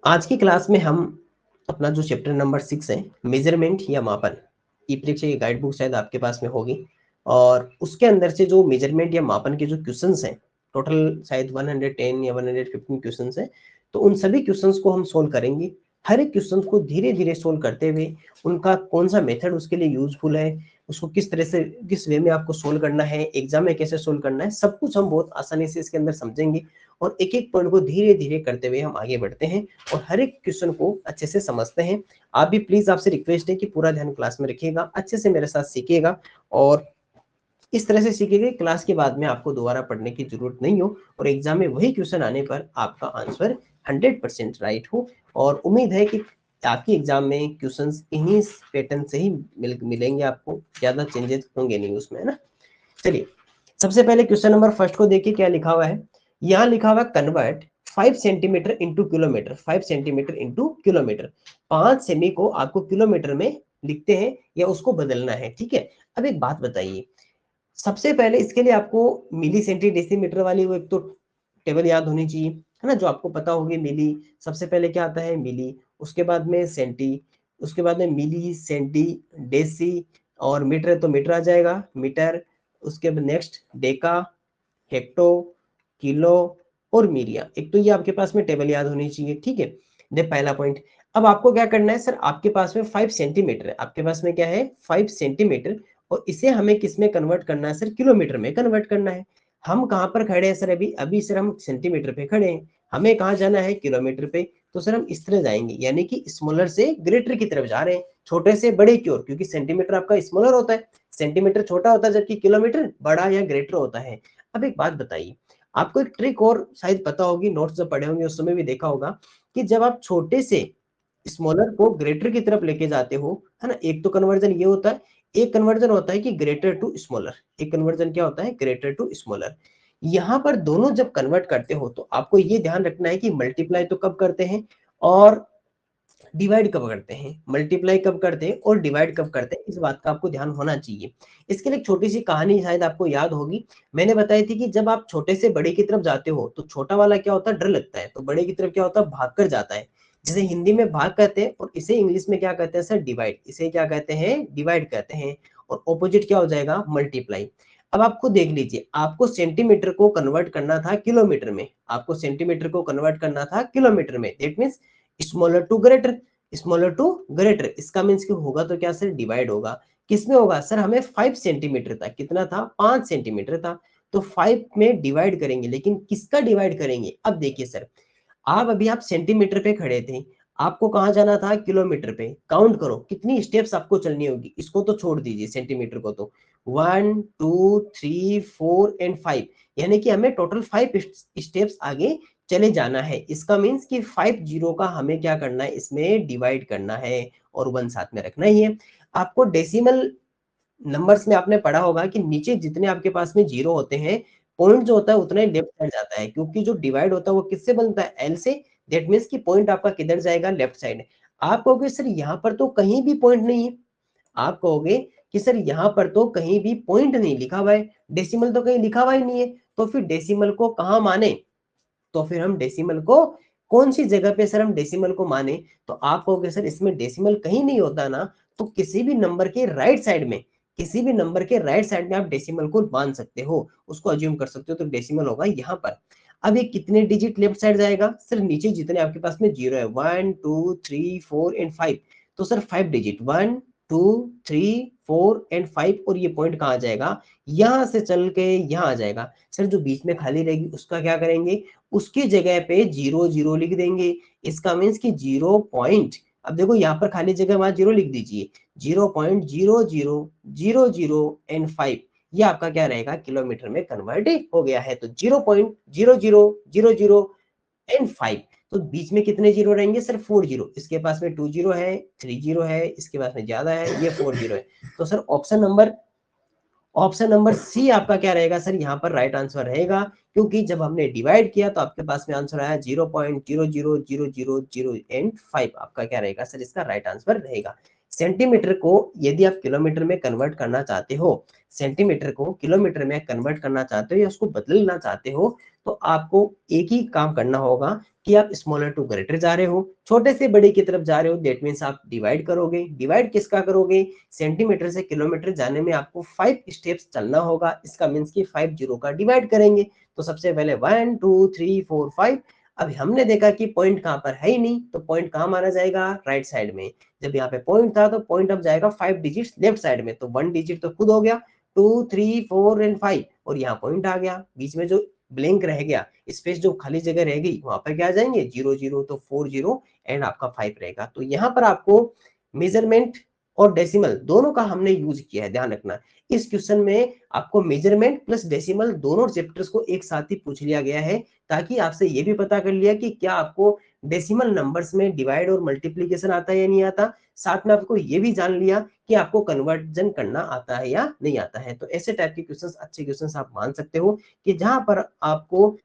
आज की क्लास में हम अपना जो चैप्टर नंबर 6 है, मेजरमेंट या मापन, ई परीक्षा की गाइड बुक शायद आपके पास में होगी और उसके अंदर से जो मेजरमेंट या मापन के जो क्वेश्चंस हैं, टोटल शायद 110 या 115 क्वेश्चंस हैं, तो उन सभी क्वेश्चंस को हम सोल्व करेंगे। हर एक क्वेश्चन को धीरे-धीरे सोल्व करते हुए उनका कौन-सा मेथड उसके लिए यूज़फुल है, उसको किस तरह से किस वे में आपको सोल्व करना है, एग्ज़ाम में कैसे सोल्व करना है, सब कुछ हम बहुत आसानी से इसके अंदर समझेंगे और एक-एक पॉइंट को धीरे-धीरे करते हुए हम आगे बढ़ते हैं और हर एक क्वेश्चन को अच्छे से समझते हैं। आप भी प्लीज आपसे रिक्वेस्ट है कि पूरा ध्यान क्लास में रखिएगा, अच्छे से मेरे साथ सीखिएगा और इस तरह से सीखिएगा क्लास के बाद में आपको दोबारा पढ़ने की जरूरत नहीं हो और एग्जाम में वही क्वेश्चन आने पर आपका आंसर 100% राइट हो। और उम्मीद है कि आपकी एग्जाम में क्वेश्चंस इन्हीं पैटर्न से ही मिलेंगे आपको, ज्यादा चेंजेस होंगे नहीं उसमें, है ना। चलिए, सबसे पहले क्वेश्चन नंबर फर्स्ट को देखिए क्या लिखा हुआ है। यहाँ लिखा हुआ convert 5 centimetre into kilometre, 5 centimetre into kilometre. 5 semi को आपको किलोमीटर में लिखते हैं या उसको बदलना है, ठीक है। अब एक बात बताइए, सबसे पहले इसके लिए आपको मिली सेंटी डेसीमीटर वाली वो एक तो टेबल याद होनी चाहिए, है ना, जो आपको पता होगी। मिली सबसे पहले क्या आता है, मिली, उसके बाद में सेंटी, उसके बाद में मिली, सेंटी, डेसी और मीटर है तो मीटर आ जाएगा, मीटर। उसके बाद नेक्स्ट डेका, हेक्टो, किलो और मीरिया। एक तो ये आपके पास में टेबल याद होनी चाहिए, ठीक है। ये पहला पॉइंट। अब आपको क्या करना है सर, आपके पास में 5 सेंटीमीटर है, आपके पास में क्या है 5 सेंटीमीटर और इसे हमें किस में कन्वर्ट करना है सर, किलोमीटर में कन्वर्ट करना है। हम कहाँ पर खड़े हैं सर, अभी अभी सर हम सेंटीमीटर पे खड़े हैं, हमें कहाँ जाना है किलोमीटर पे। तो सर हम इस तरह जाएंगे, यानी कि स्मॉलर से ग्रेटर की तरफ जा रहे हैं, छोटे से बड़े की ओर, क्योंकि सेंटीमीटर आपका स्मॉलर होता है, सेंटीमीटर छोटा होता है जबकि किलोमीटर बड़ा या ग्रेटर होता है। अब एक बात बताइए, आपको एक ट्रिक और शायद पता होगी, नोट्स जब पढ़े होंगे उस समय भी देखा होगा कि जब आप छोटे से स्मॉलर को ग्रेटर की तरफ लेके जाते हो, है ना, एक तो कन्वर्जन ये होता है, एक कन्वर्जन होता है कि ग्रेटर टू स्मॉलर, एक कन्वर्जन क्या होता है, ग्रेटर टू स्मॉलर। यहाँ पर दोनों जब कन्वर्ट करते हो तो आपको ये ध्यान रखना है कि मल्टीप्लाई तो कब करते हैं और डिवाइड कब करते हैं, मल्टीप्लाई कब करते हैं और डिवाइड कब करते हैं, इस बात का आपको ध्यान होना चाहिए। इसके लिए एक छोटी सी कहानी शायद आपको याद होगी, मैंने बताई थी कि जब आप छोटे से बड़े की तरफ जाते हो तो छोटा वाला क्या होता है, डर लगता है, तो बड़े की तरफ क्या होता है, भाग कर जाता है। जिसे हिंदी में भाग कहते हैं और इसे इंग्लिश में क्या कहते हैं सर, डिवाइड, इसे क्या कहते हैं, डिवाइड कहते हैं। और ऑपोजिट क्या हो जाएगा, मल्टीप्लाई। अब आप खुद देख लीजिए, आपको सेंटीमीटर को कन्वर्ट करना था किलोमीटर में, आपको सेंटीमीटर को कन्वर्ट करना था किलोमीटर में, that means smaller to greater, smaller to greater, इसका मीन्स कि होगा तो क्या सर, डिवाइड होगा। किसमें होगा सर, हमें 5 सेंटीमीटर था, कितना था, 5 सेंटीमीटर था, तो 5 में डिवाइड करेंगे, लेकिन किसका डिवाइड करेंगे। अब देखिए सर, आप अभी आप सेंटीमीटर पे खड़े थे, आपको कहाँ जाना था, किलोमीटर पे। काउंट करो कितनी स्टेप्स आपको चलनी होगी, इसको तो छोड़ दीजिए सेंटीमीटर को, तो 1 2 3 4 एंड 5, यानी कि हमें टोटल 5 स्टेप्स आगे चले जाना है। इसका मीन्स कि 5 जीरो का हमें क्या करना है, इसमें डिवाइड करना है और 1 साथ में रखना ही है। आपको डेसिमल नंबर्स में आपने पढ़ा होगा कि नीचे जितने आपके पास में जीरो होते हैं, पॉइंट जो होता है उतना ही लेफ्ट साइड जाता है, क्योंकि जो डिवाइड होता है वो किससे बनता है, एल से। दैट मीन्स कि पॉइंट आपका किधर जाएगा, लेफ्ट साइड। आप कहोगे सर यहाँ पर तो कहीं भी पॉइंट नहीं है, आप कहोगे कि सर यहाँ पर तो कहीं भी पॉइंट नहीं लिखा हुआ है, डेसिमल तो कहीं लिखा हुआ ही नहीं है, तो फिर डेसिमल को कहाँ माने, तो फिर हम डेसिमल को कौन सी जगह पे सर हम डेसिमल को माने। तो आप कहोगे सर इसमें डेसिमल कहीं नहीं होता ना, तो किसी भी नंबर के राइट साइड में, किसी भी नंबर के राइट साइड में आप डेसिमल को मान सकते हो, उसको अज्यूम कर सकते हो, तो डेसिमल होगा यहाँ पर। अब ये कितने डिजिट लेफ्ट साइड जाएगा सर, नीचे जितने आपके पास में जीरो है, 1 2 3 4 एंड 5, तो सर 5 डिजिट, 1 2 3 4 एंड 5, और ये पॉइंट कहाँ जाएगा, यहां से चल के यहाँ आ जाएगा। सर जो बीच में खाली रहेगी उसका क्या करेंगे, उसकी जगह पे जीरो जीरो लिख देंगे। इसका मीन्स कि 0 अब देखो यहाँ पर खाली जगह, वहां जीरो लिख दीजिए, 0.0000 एंड 5, ये आपका क्या रहेगा, किलोमीटर में कन्वर्ट हो गया है। तो 0.0000 एंड 5, तो बीच में कितने जीरो रहेंगे सर, 4 जीरो, इसके पास में 2 जीरो है, 3 जीरो है, इसके पास में ज्यादा है, ये 4 जीरो है। तो सर ऑप्शन नंबर सी आपका क्या रहेगा सर, यहाँ पर राइट आंसर रहेगा, क्योंकि जब हमने डिवाइड किया तो आपके पास में आंसर आया 0.0000 एंड 5, आपका क्या रहेगा सर, इसका राइट आंसर रहेगा। सेंटीमीटर को यदि आप किलोमीटर में कन्वर्ट करना चाहते हो, सेंटीमीटर को किलोमीटर में कन्वर्ट करना चाहते हो या उसको बदलना चाहते हो, तो आपको एक ही काम करना होगा कि आप स्मॉलर टू ग्रेटर जा रहे हो, छोटे से बड़े की तरफ जा रहे हो, दैट मीन्स आप डिवाइड करोगे। डिवाइड किसका करोगे? सेंटीमीटर से किलोमीटर जाने में आपको 5 स्टेप्स चलना होगा, इसका मीन्स कि 5 जीरो का डिवाइड करेंगे। तो सबसे पहले 1 2 3 4 5। अभी हमने देखा कि पॉइंट कहाँ पर है ही नहीं, तो पॉइंट कहाँ माना जाएगा? राइट साइड में। जब यहाँ पे पॉइंट था तो पॉइंट अब जाएगा 5 डिजिट्स लेफ्ट साइड में, तो 1 डिजिट तो खुद हो गया, 2 3 4 एंड 5, और यहाँ पॉइंट आ गया। बीच में जो ब्लैंक रह गया, स्पेस जो खाली जगह रह गई, वहां पर क्या आ जाएंगे? 0 0, तो 4 0 एंड आपका 5 रहेगा। तो यहाँ पर आपको मेजरमेंट और डेसिमल दोनों का हमने यूज किया है, ध्यान रखना। इस क्वेश्चन में आपको मेजरमेंट प्लस डेसिमल दोनों चैप्टर्स को एक साथ ही पूछ लिया गया है, ताकि आपसे ये भी पता कर लिया कि क्या आपको डेसिमल नंबर्स में डिवाइड और मल्टीप्लीकेशन आता है या नहीं आता। साथ में आपको ये भी जान लिया कि आपको कन्वर्जन करना आता है या नहीं आता है। तो ऐसे टाइप के क्वेश्चंस, अच्छे क्वेश्चंस आप मान सकते हो कि जहां पर आपको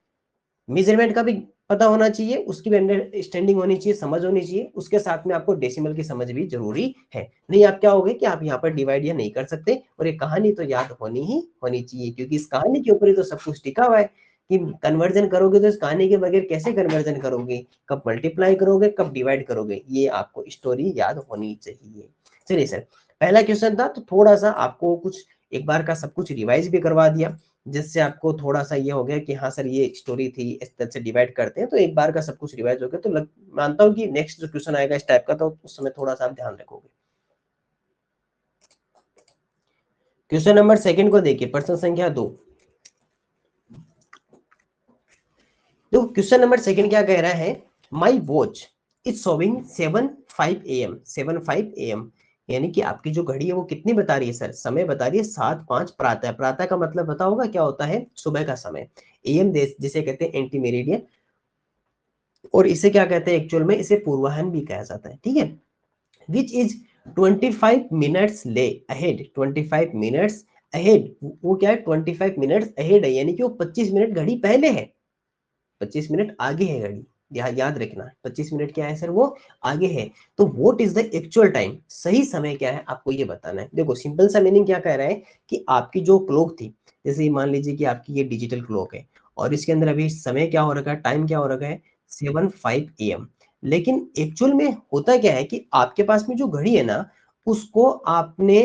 मेजरमेंट का भी पता होना चाहिए, उसकी भी अंडरस्टैंडिंग होनी चाहिए, समझ होनी चाहिए, उसके साथ में आपको डेसिमल की समझ भी जरूरी है। नहीं आप क्या होगे कि आप यहाँ पर डिवाइड या नहीं कर सकते, और ये कहानी तो याद होनी ही होनी चाहिए, क्योंकि इस कहानी के ऊपर ही तो सब कुछ टिका हुआ है कि कन्वर्जन करोगे तो इस कहानी के बगैर कैसे कन्वर्जन करोगे, कब मल्टीप्लाई करोगे, कब डिवाइड करोगे, ये आपको स्टोरी याद होनी चाहिए। चलिए सर, पहला क्वेश्चन था, तो थोड़ा सा आपको कुछ एक बार का सब कुछ रिवाइज भी करवा दिया, जिससे आपको थोड़ा सा ये हो गया कि हाँ सर ये स्टोरी थी, इस तरह से डिवाइड करते हैं, तो एक बार का सब कुछ रिवाइज हो गया। तो मानता हूँ कि नेक्स्ट जो क्वेश्चन आएगा इस टाइप का, तो उस समय थोड़ा सा आप ध्यान रखोगे। क्वेश्चन नंबर सेकंड को देखिए, प्रश्न संख्या 2। तो क्वेश्चन नंबर सेकंड क्या कह रहा है? My watch is showing 7:05 AM, 7:05 AM, यानी कि आपकी जो घड़ी है वो कितनी बता रही है सर? समय बता रही है 7:05 प्रातः। प्रातः का मतलब पता होगा क्या होता है? सुबह का समय। AM जिसे कहते हैं एंटी मेरिडियन, और इसे क्या कहते हैं एक्चुअल में? इसे पूर्वाहन भी कहा जाता है, ठीक है। विच इज 25 मिनट्स ले अहेड, 25 मिनट्स अहेड, वो क्या है? 25 मिनट्स अहेड है, यानी कि वो 25 मिनट घड़ी पहले है, 25 मिनट आगे है घड़ी। याद रखना, 25 मिनट क्या है सर? वो आगे है। तो what is the actual time, सही समय क्या है आपको ये बताना है। देखो सिंपल सा मीनिंग क्या कह रहा है कि आपकी जो क्लॉक थी, जैसे मान लीजिए कि आपकी ये डिजिटल क्लॉक है, और इसके अंदर अभी समय क्या हो रखा है, टाइम क्या हो रखा है? 7:05 AM। लेकिन एक्चुअल में होता क्या है कि आपके पास में जो घड़ी है ना, उसको आपने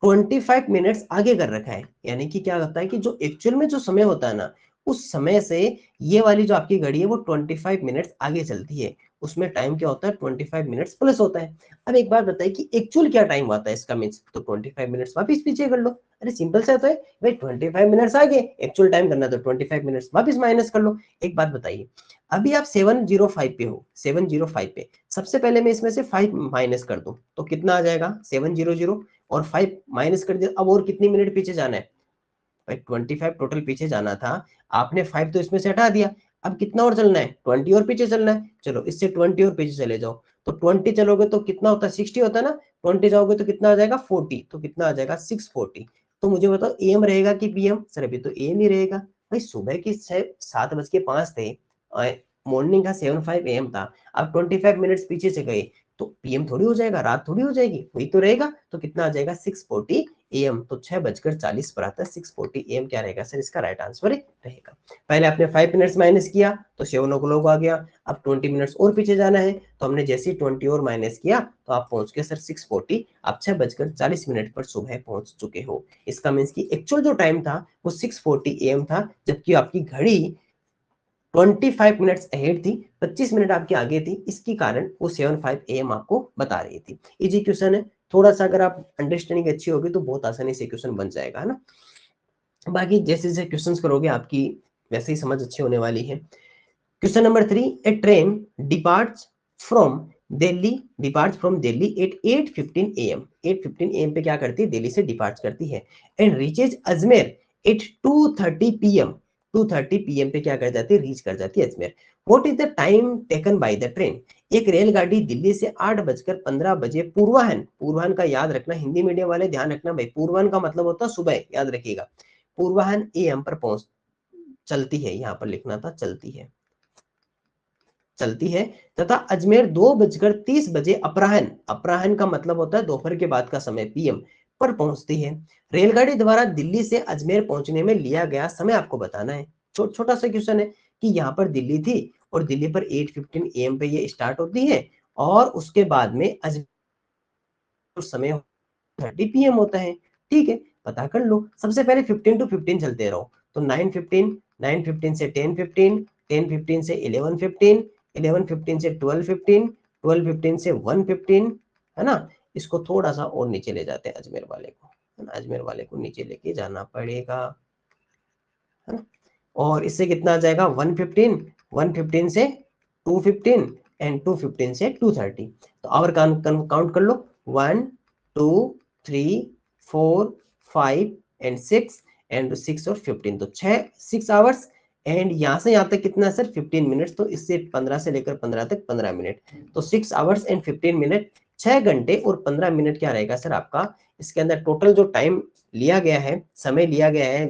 25 मिनट्स आगे कर रखा है। यानी कि क्या होता है कि जो एक्चुअल में जो समय होता है ना, उस समय से ये वाली जो आपकी घड़ी है वो 25 मिनट्स आगे चलती है। उसमें टाइम क्या होता है? 25 मिनट्स प्लस होता है। अब एक बात बताइए कि एक्चुअल क्या टाइम आता है इसका मीन्स? तो 25 मिनट्स वापस पीछे कर लो। अरे सिंपल सा तो है भाई, 25 मिनट्स आगे एक्चुअल टाइम करना, तो 25 मिनट्स वापस माइनस कर लो। एक बात बताइए, अभी आप 7:05 पे हो, 7:05 पे सबसे पहले मैं इसमें से 5 माइनस कर दूं तो कितना आ जाएगा? 7:00, और 5 माइनस कर दिया। अब और कितनी मिनट पीछे जाना है भाई? 25 टोटल पीछे जाना था, आपने 5 तो इसमें से हटा दिया। अब कितना और चलना है? 20 और पीछे चलना है। चलो इससे 20 और पीछे चले जाओ, तो 20 चलोगे तो कितना होता है? 60 होता है ना। 20 जाओगे तो कितना आ जाएगा? 40, तो कितना आ जाएगा? 640। तो मुझे बताओ एम रहेगा कि पीएम? सर अभी तो एम ही रहेगा भाई। सुबह की 7:05 थे, मॉर्निंग का 7:05 AM था। अब 25 मिनट्स पीछे से गए तो पीएम थोड़ी हो जाएगा, रात थोड़ी हो जाएगी, वही तो रहेगा। तो कितना आ जाएगा? 640 AM। तो 6:40 पर आता है, 640 AM क्या रहेगा सर? इसका राइट आंसर रहेगा। पहले आपने 5 मिनट्स माइनस किया तो 7 o'clock आ गया। अब 20 मिनट्स और पीछे जाना है, तो हमने जैसे ही 20 और माइनस किया तो आप पहुंच गए सर 640। आप 6:40 पर सुबह पहुंच चुके हो। इसका मीन्स की एक्चुअल जो टाइम था वो 640 AM था, जबकि आपकी घड़ी 25 मिनट्स अहेड थी, 25 मिनट आपके आगे थी, इसके कारण वो 7:05 AM आपको बता रही थी। इजी क्वेश्चन है, थोड़ा सा अगर आप अंडरस्टैंडिंग अच्छी होगी तो बहुत आसानी से क्वेश्चन बन जाएगा, है ना। बाकी जैसे जैसे क्वेश्चंस करोगे आपकी वैसे ही समझ अच्छी होने वाली है। Question number 3, a train departs from Delhi, at 8:15 AM। 8:15 AM पे क्या करती है? दिल्ली से डिपार्ट करती है, and reaches Ajmer at 2:30 PM। 2:30 PM पे क्या कर जाती है? रीच कर जाती है Ajmer. What is the time taken by the train? एक रेलगाड़ी दिल्ली से 8:15 पूर्वाहन, पूर्वाहन का याद रखना, हिंदी मीडियम वाले ध्यान रखना भाई, पूर्वाहन का मतलब होता है सुबह, याद रखिएगा। पूर्वाहन AM पर पहुंच चलती है, यहाँ पर लिखना था चलती है। चलती है तथा अजमेर 2:30 अपराह्न, अपराह्न का मतलब होता है दोपहर के बाद का समय, पीएम पर पहुंचती है। रेलगाड़ी द्वारा दिल्ली से अजमेर पहुंचने में लिया गया समय आपको बताना है। छोटा सा क्वेश्चन है कि यहाँ पर दिल्ली थी और दिल्ली पर 8:15 AM पे ये स्टार्ट होती है और उसके बाद में अजमेर समय 30 PM होता है। ठीक है, पता कर लो। सबसे पहले 15 to 15 चलते रहो, तो 9:15, 9:15 से 10:15, 10:15 से 11:15, 11:15 से 12:15, 12:15 से 1:15, है ना। इसको थोड़ा सा और नीचे ले जाते हैं अजमेर वाले को, है ना, अजमेर वाले को नीचे लेके जाना पड़ेगा, है ना। और इससे कितना आ जाएगा 1:15, 1:15 से 2:15 एंड 2:15 से 2:30। तो आवर काउंट कर लो, 1 2 3 4 5 एंड 6 एंड 6 और 15, तो 6 आवर्स। एंड यहाँ से यहाँ तक कितना है सर 15 मिनट्स, तो इससे 15 से लेकर 15 तक 15 मिनट, तो 6 आवर्स एंड 15 मिनट, 6 घंटे और 15 मिनट क्या रहेगा सर आपका। इसके अंदर टोटल जो टाइम लिया गया है, समय लिया गया है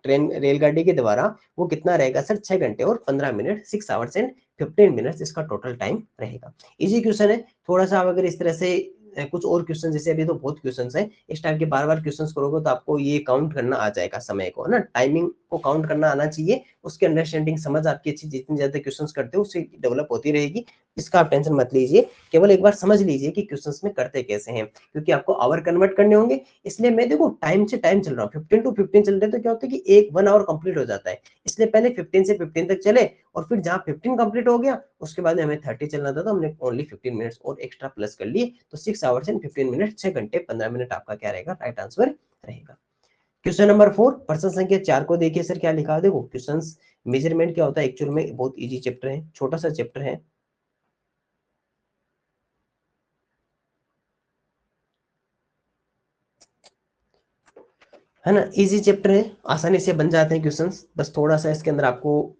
ट्रेन रेलगाड़ी के द्वारा, वो कितना रहेगा सर 6 घंटे और 15 मिनट, 6 आवर्स एंड 15 मिनट्स इसका टोटल टाइम रहेगा। इजी क्वेश्चन है। थोड़ा सा आप अगर इस तरह से कुछ और क्वेश्चन, जैसे अभी तो बहुत क्वेश्चन है, इस टाइप के बार बार क्वेश्चन करोगे तो आपको ये काउंट करना आ जाएगा, समय को, है ना, टाइमिंग को काउंट करना आना चाहिए। उसकी अंडरस्टैंडिंग समझ आपकी अच्छी, जितनी ज्यादा क्वेश्चन करते हो उससे डेवलप होती रहेगी। इसका आप टेंशन मत लीजिए, केवल एक बार समझ लीजिए कि क्वेश्चंस में करते कैसे हैं, क्योंकि आपको आवर कन्वर्ट करने होंगे। इसलिए मैं देखो टाइम से टाइम चल रहा हूँ, 15 to 15 चल रहे, तो क्या होता है कि एक 1 आवर कंप्लीट हो जाता है। इसलिए पहले 15 से 15 तक चले और फिर जहां 15 कंप्लीट हो गया उसके बाद हमें 30 चलना था, तो हमने ओनली 15 मिनट्स और एक्स्ट्रा प्लस कर लिए, तो 6 आवर्स एंड 15 मिनट, 6 घंटे 15 मिनट आपका क्या रहेगा, राइट आंसर रहेगा। क्वेश्चन नंबर 4, प्रश्न संख्या 4 को देखिए सर क्या लिखा है। देखो क्वेश्चन मेजरमेंट क्या होता है, एक्चुअल में बहुत इजी चैप्टर है, छोटा सा चैप्टर है ना, इजी चैप्टर है, आसानी से बन जाते हैं क्वेश्चंस। बस थोड़ा सा इसके अंदर आपको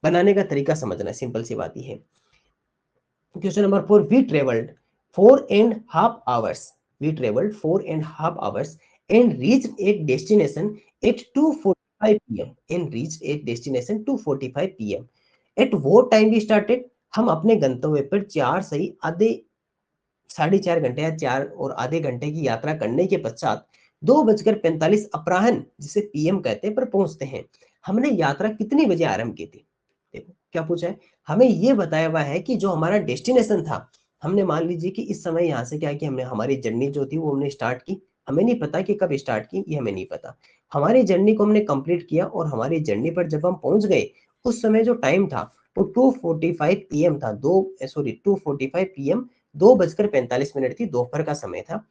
बनाने का तरीका समझना है, सिंपल सी बात ही है। Question number 4, we travelled 4.5 hours, we travelled 4.5 hours and reached a destination at 2:45 p.m. and reached a destination 2:45 p.m. At what time we started? हम अपने गंतव्य पर 4 से 4.5 घंटे या 4 और आधे घंटे की यात्रा करने के पश्चात 2:45 अपराह्न, जिसे पीएम कहते हैं, पर पहुंचते हैं। हमने यात्रा कितनी बजे आरंभ की थी। देखो क्या पूछा है, हमें ये बताया हुआ है कि जो हमारा डेस्टिनेशन था, हमने मान लीजिए कि इस समय यहाँ से क्या है कि हमने हमारी जर्नी जो थी वो हमने स्टार्ट की, हमें नहीं पता कि कब स्टार्ट की, ये हमें नहीं पता। हमारी जर्नी को हमने कंप्लीट किया और हमारी जर्नी पर जब हम पहुंच गए उस समय जो टाइम था वो 2:45 PM था, 2:45 PM, 2:45 थी, दोपहर का समय था।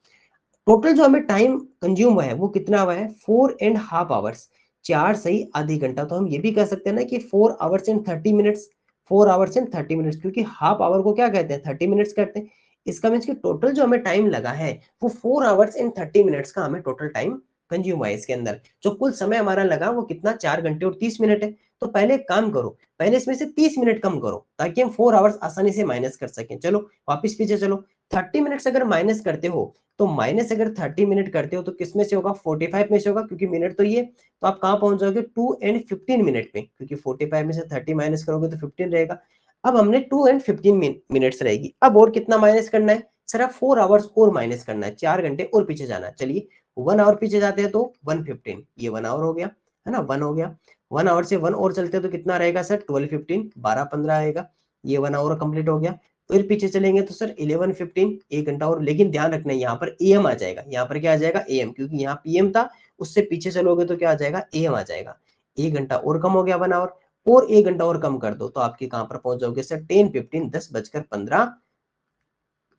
टोटल जो हमें टाइम कंज्यूम हुआ है वो कितना हुआ है 4.5 आवर्स, 4 सही आधी घंटा। तो हम ये भी कह सकते हैं ना कि 4 hours and 30 minutes, 4 hours and 30 minutes, क्योंकि हाफ आवर को क्या कहते हैं 30 मिनट्स कहते हैं। इसका मीन्स कि टोटल जो हमें टाइम लगा है वो 4 आवर्स एंड 30 मिनट्स का हमें टोटल टाइम कंज्यूम हुआ है। इसके अंदर जो कुल समय हमारा लगा वो कितना 4 घंटे और 30 मिनट है। तो पहले एक काम करो, पहले इसमें से 30 मिनट कम करो ताकि हम 4 आवर्स आसानी से माइनस कर सकें। चलो वापिस पीछे चलो, 30 मिनट्स अगर माइनस करते हो, तो माइनस अगर 30 मिनट करते हो तो किस में से होगा 45 में से होगा, क्योंकि मिनट तो ये, तो आप कहां पहुंच जाओगे 2 and 15 मिनट पे, क्योंकि 45 में से 30 माइनस करोगे तो 15 रहेगा। अब हमने 2 and 15 मिनट्स रहेगी। अब और कितना माइनस करना है सर, आप 4 आवर्स और माइनस करना है, 4 घंटे और पीछे जाना है। चलिए 1 आवर पीछे जाते हैं तो 1:15, ये 1 आवर हो गया, है ना, 1 हो गया। 1 आवर से 1 और चलते हैं तो कितना रहेगा सर 12:15, 12:15 आएगा, ये 1 आवर कंप्लीट हो गया। फिर पीछे चलेंगे तो सर 11:15, 1 घंटा और, लेकिन ध्यान रखना है यहाँ पर एएम आ जाएगा, यहाँ पर क्या आ जाएगा एएम, क्योंकि यहाँ पीएम था, उससे पीछे चलोगे तो क्या आ जाएगा एएम आ जाएगा। 1 घंटा और कम हो गया 1 आवर, और 1 घंटा और कम कर दो तो आपके कहां पर पहुंच जाओगे सर 10:15, 10:15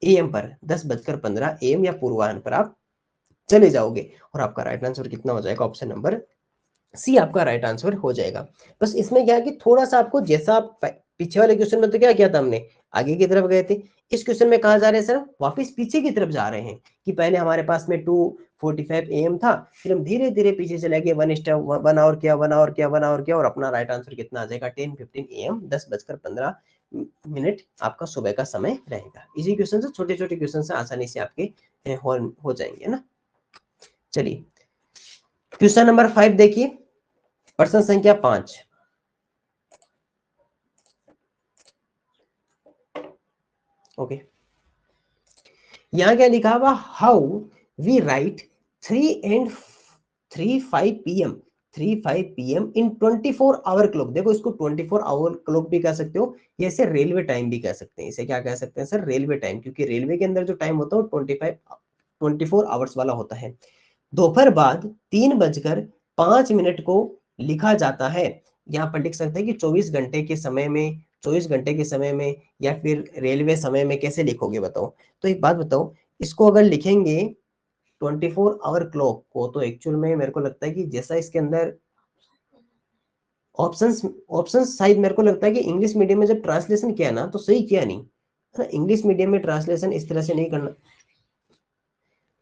एएम पर, 10:15 एएम या पूर्वाह्न पर आप चले जाओगे। और आपका राइट आंसर कितना हो जाएगा, ऑप्शन नंबर सी आपका राइट आंसर हो जाएगा। बस इसमें क्या है कि थोड़ा सा आपको, जैसा आप पीछे वाले क्वेश्चन में तो क्या किया था हमने, आगे की तरफ गए थे, इस क्वेश्चन में कहा जा रहे हैं सर वापस पीछे की तरफ जा रहे हैं, कि पहले हमारे पास में 2:45 AM था, फिर हम धीरे धीरे पीछे चले गए, 1 आवर किया, 1 आवर किया, 1 आवर किया, और अपना राइट आंसर कितना आ जाएगा 10:15 AM, 10:15 आपका सुबह का समय रहेगा। इसी क्वेश्चन से, छोटे छोटे क्वेश्चन से आसानी से आपके हो जाएंगे ना। चलिए क्वेश्चन नंबर 5 देखिए, प्रश्न संख्या 5, ओके, यहाँ क्या लिखा हुआ, how we write 3 PM 3-5 PM in 24 hour clock. देखो इसको 24 आवर क्लॉक भी कह सकते हो, या इसे रेलवे टाइम भी कह सकते हैं। इसे क्या कह सकते हैं सर, रेलवे टाइम, क्योंकि रेलवे के अंदर जो टाइम होता है वो 24 आवर्स वाला होता है। दोपहर बाद 3:05 को लिखा जाता है। यहाँ पर लिख सकते हैं कि 24 घंटे के समय में, 24 घंटे के समय में, या फिर रेलवे समय में कैसे लिखोगे बताओ। तो एक बात बताओ, इसको अगर लिखेंगे 24 आवर क्लॉक को, तो एक्चुअल में मेरे को लगता है कि जैसा इसके अंदर ऑप्शंस ऑप्शंस शायद मेरे को लगता है कि इंग्लिश मीडियम में जब ट्रांसलेशन किया ना तो सही किया नहीं है ना। इंग्लिश मीडियम में ट्रांसलेशन इस तरह से नहीं करना,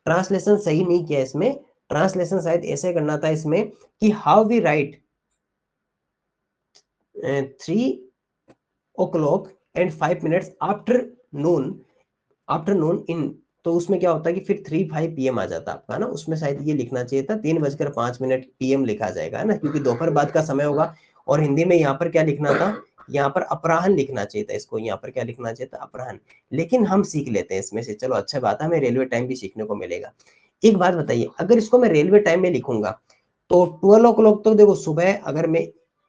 ट्रांसलेशन सही नहीं किया इसमें। ट्रांसलेशन शायद ऐसे करना था इसमें कि how we write 3 o'clock and 5 minutes afternoon in, तो उसमें क्या होता है कि फिर 3-5 PM आ जाता आपका ना, उसमें शायद ये लिखना चाहिए था 3:05 PM लिखा जाएगा है ना, क्योंकि दोपहर बाद का समय होगा। और हिंदी में यहाँ पर क्या लिखना था, यहाँ पर अपराह्न लिखना चाहिए था इसको, यहाँ पर क्या लिखना चाहिए था, अपराह्न। लेकिन हम सीख लेते हैं इसमें से, चलो अच्छा बात है, हमें रेलवे टाइम भी सीखने को मिलेगा। एक बात बताइए, अगर इसको मैं रेलवे टाइम में लिखूंगा तो 12 o'clock तो देखो सुबह, अगर मैं,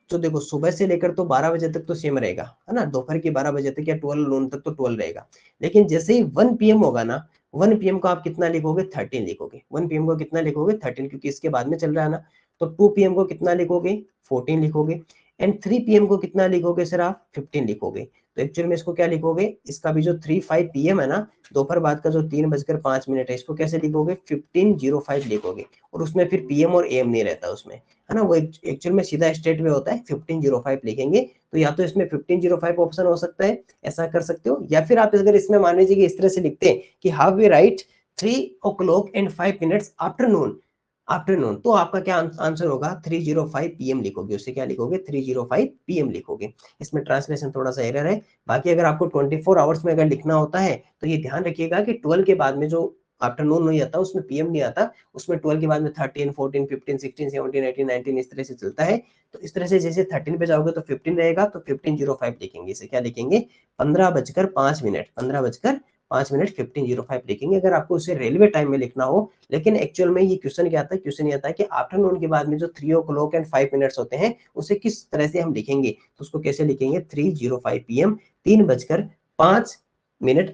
तो देखो सुबह से लेकर तो 12 बजे तक तो सेम रहेगा है ना, दोपहर के 12 बजे तक या 12 नून तक तो 12 रहेगा। लेकिन जैसे ही 1 PM होगा ना, 1 PM को आप कितना लिखोगे, 13 लिखोगे। 1 PM को कितना लिखोगे, 13, क्योंकि इसके बाद में चल रहा है ना। तो 2 PM को कितना लिखोगे, 14 लिखोगे। एंड 3 PM को कितना लिखोगे सर आप, 15 लिखोगे। तो एक्चुअल में इसको क्या लिखोगे, इसका भी जो 3-5 PM है ना, दोपहर बाद का जो 3:05 है, इसको कैसे लिखोगे, 15:05 लिखोगे। और उसमें फिर PM और AM नहीं रहता उसमें है ना, वो एक्चुअल में सीधा स्ट्रेट में होता है, 15:05 लिखेंगे। तो या तो इसमें 15:05 ऑप्शन हो सकता है, ऐसा कर सकते हो, या फिर आप अगर इसमें मान लीजिए कि इस तरह से लिखते हैं कि how we write 3 o'clock and 5 minutes afternoon, afternoon, तो आपका क्या आंसर होगा, 3:05 PM लिखोगे, उससे क्या लिखोगे, 3:05 PM लिखोगे। इसमें ट्रांसलेशन थोड़ा सा एरर है। बाकी अगर आपको 24 आवर्स में अगर लिखना होता है तो ये ध्यान रखिएगा कि 12 के बाद में जो आफ्टरनून नहीं आता उसमें PM नहीं आता, उसमें 12 के बाद में 13, 14, 15, 16, 17, 18, 19 इस तरह से चलता है। तो इस तरह से जैसे 13 पे जाओगे तो 15 रहेगा, तो 15:05 लिखेंगे। इसे क्या लिखेंगे, 15:05, 15:05 15:05 लिखेंगे, अगर आपको उसे रेलवे टाइम में लिखना हो। लेकिन एक्चुअल में ये क्वेश्चन क्या आता है, क्वेश्चन ये आता है कि आफ्टरनून के बाद में जो 3 o'clock and 5 minutes होते हैं उसे किस तरह से हम लिखेंगे। तो उसको कैसे लिखेंगे, 3:05 PM, 3:05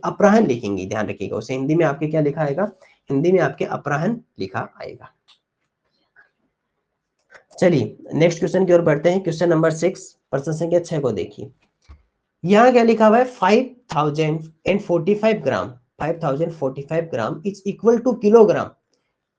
अपराह्न लिखेंगे, ध्यान रखिएगा। उसे हिंदी में आपके क्या लिखा आएगा, हिंदी में आपके अपराह्न लिखा आएगा। चलिए नेक्स्ट क्वेश्चन की ओर बढ़ते हैं। क्वेश्चन नंबर 6, प्रश्न संख्या 6 को देखिए। यहाँ क्या लिखा हुआ है, 5045 gram, 5045 gram is equal to kilogram,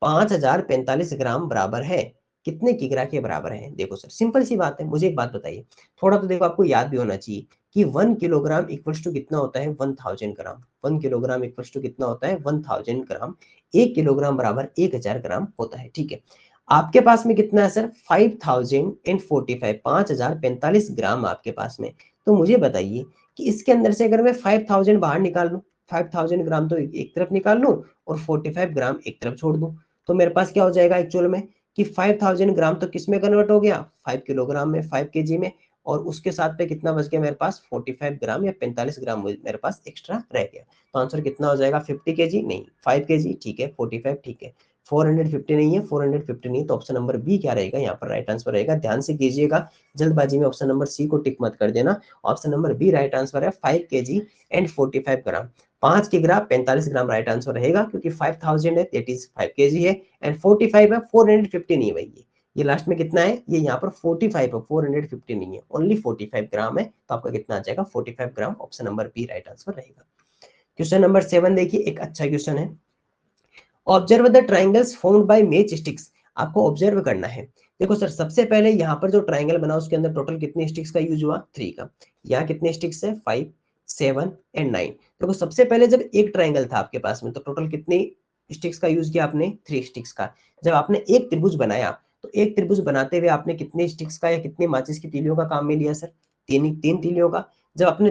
5045 gram बराबर है कितने किग्रा के बराबर है। देखो सर सिंपल सी बात है, मुझे एक बात बताइए, थोड़ा तो देखो आपको याद भी होना चाहिए कि 1 किलोग्राम इक्वल्स टू कितना होता है, 1000 ग्राम। 1 किलोग्राम इक्वल्स टू कितना होता है, 1000 ग्राम। 1 किलोग्राम बराबर 1000 ग्राम होता है, ठीक है। आपके पास में कितना है सर, 5045, 5045 ग्राम आपके पास में। तो मुझे बताइए कि इसके अंदर से अगर मैं 5000 बाहर निकाल लूं, 5000 ग्राम तो एक तरफ निकाल लूं और 45 ग्राम एक तरफ छोड़ दूं, तो मेरे पास क्या हो जाएगा एक्चुअल में कि 5000 ग्राम तो किस में कन्वर्ट हो गया, 5 किलोग्राम में, 5 kg में। और उसके साथ पे कितना बच गया मेरे पास, 45 ग्राम या 45 ग्राम मेरे पास एक्स्ट्रा रह गया। तो आंसर कितना हो जाएगा, 50 kg नहीं, 5 kg, ठीक है, 45 ठीक है, 450 नहीं है, 450 नहीं, तो ऑप्शन नंबर बी क्या रहेगा, यहाँ पर राइट आंसर रहेगा। ध्यान से कीजिएगा, जल्दबाजी में ऑप्शन नंबर सी को टिक मत कर देना। Option number B right answer है, 5 kg एंड 45 ग्राम। 5 किग्रा 45 ग्राम राइट आंसर रहेगा, क्योंकि 5000 है दैट इज 5 kg है, एंड 45 है, 450 नहीं है भाई, ये लास्ट में कितना है, ये यहाँ पर 45 है, 450 नहीं है, ओनली 45 ग्राम है। तो आपका कितना आ जाएगा, 45 ग्राम। Option number B right answer रहेगा। क्वेश्चन नंबर 7 देखिए, एक अच्छा क्वेश्चन है। Observe the triangles formed by match sticks. आपको ऑब्जर्व करना है। देखो सर सबसे पहले यहाँ पर जो ट्राइंगल बना उसके अंदर टोटल कितने स्टिक्स का यूज हुआ, 3 का। यहाँ कितने स्टिक्स है, 5, 7 एंड 9। देखो सबसे पहले जब एक ट्राइंगल था आपके पास में तो टोटल कितने स्टिक्स का यूज किया आपने, 3 स्टिक्स का। जब आपने एक त्रिभुज बनाया तो एक त्रिभुज बनाते हुए आपने कितने स्टिक्स का या कितने माचिस की तीलियों का काम में लिया सर, तीन तीलियों का। जब आपने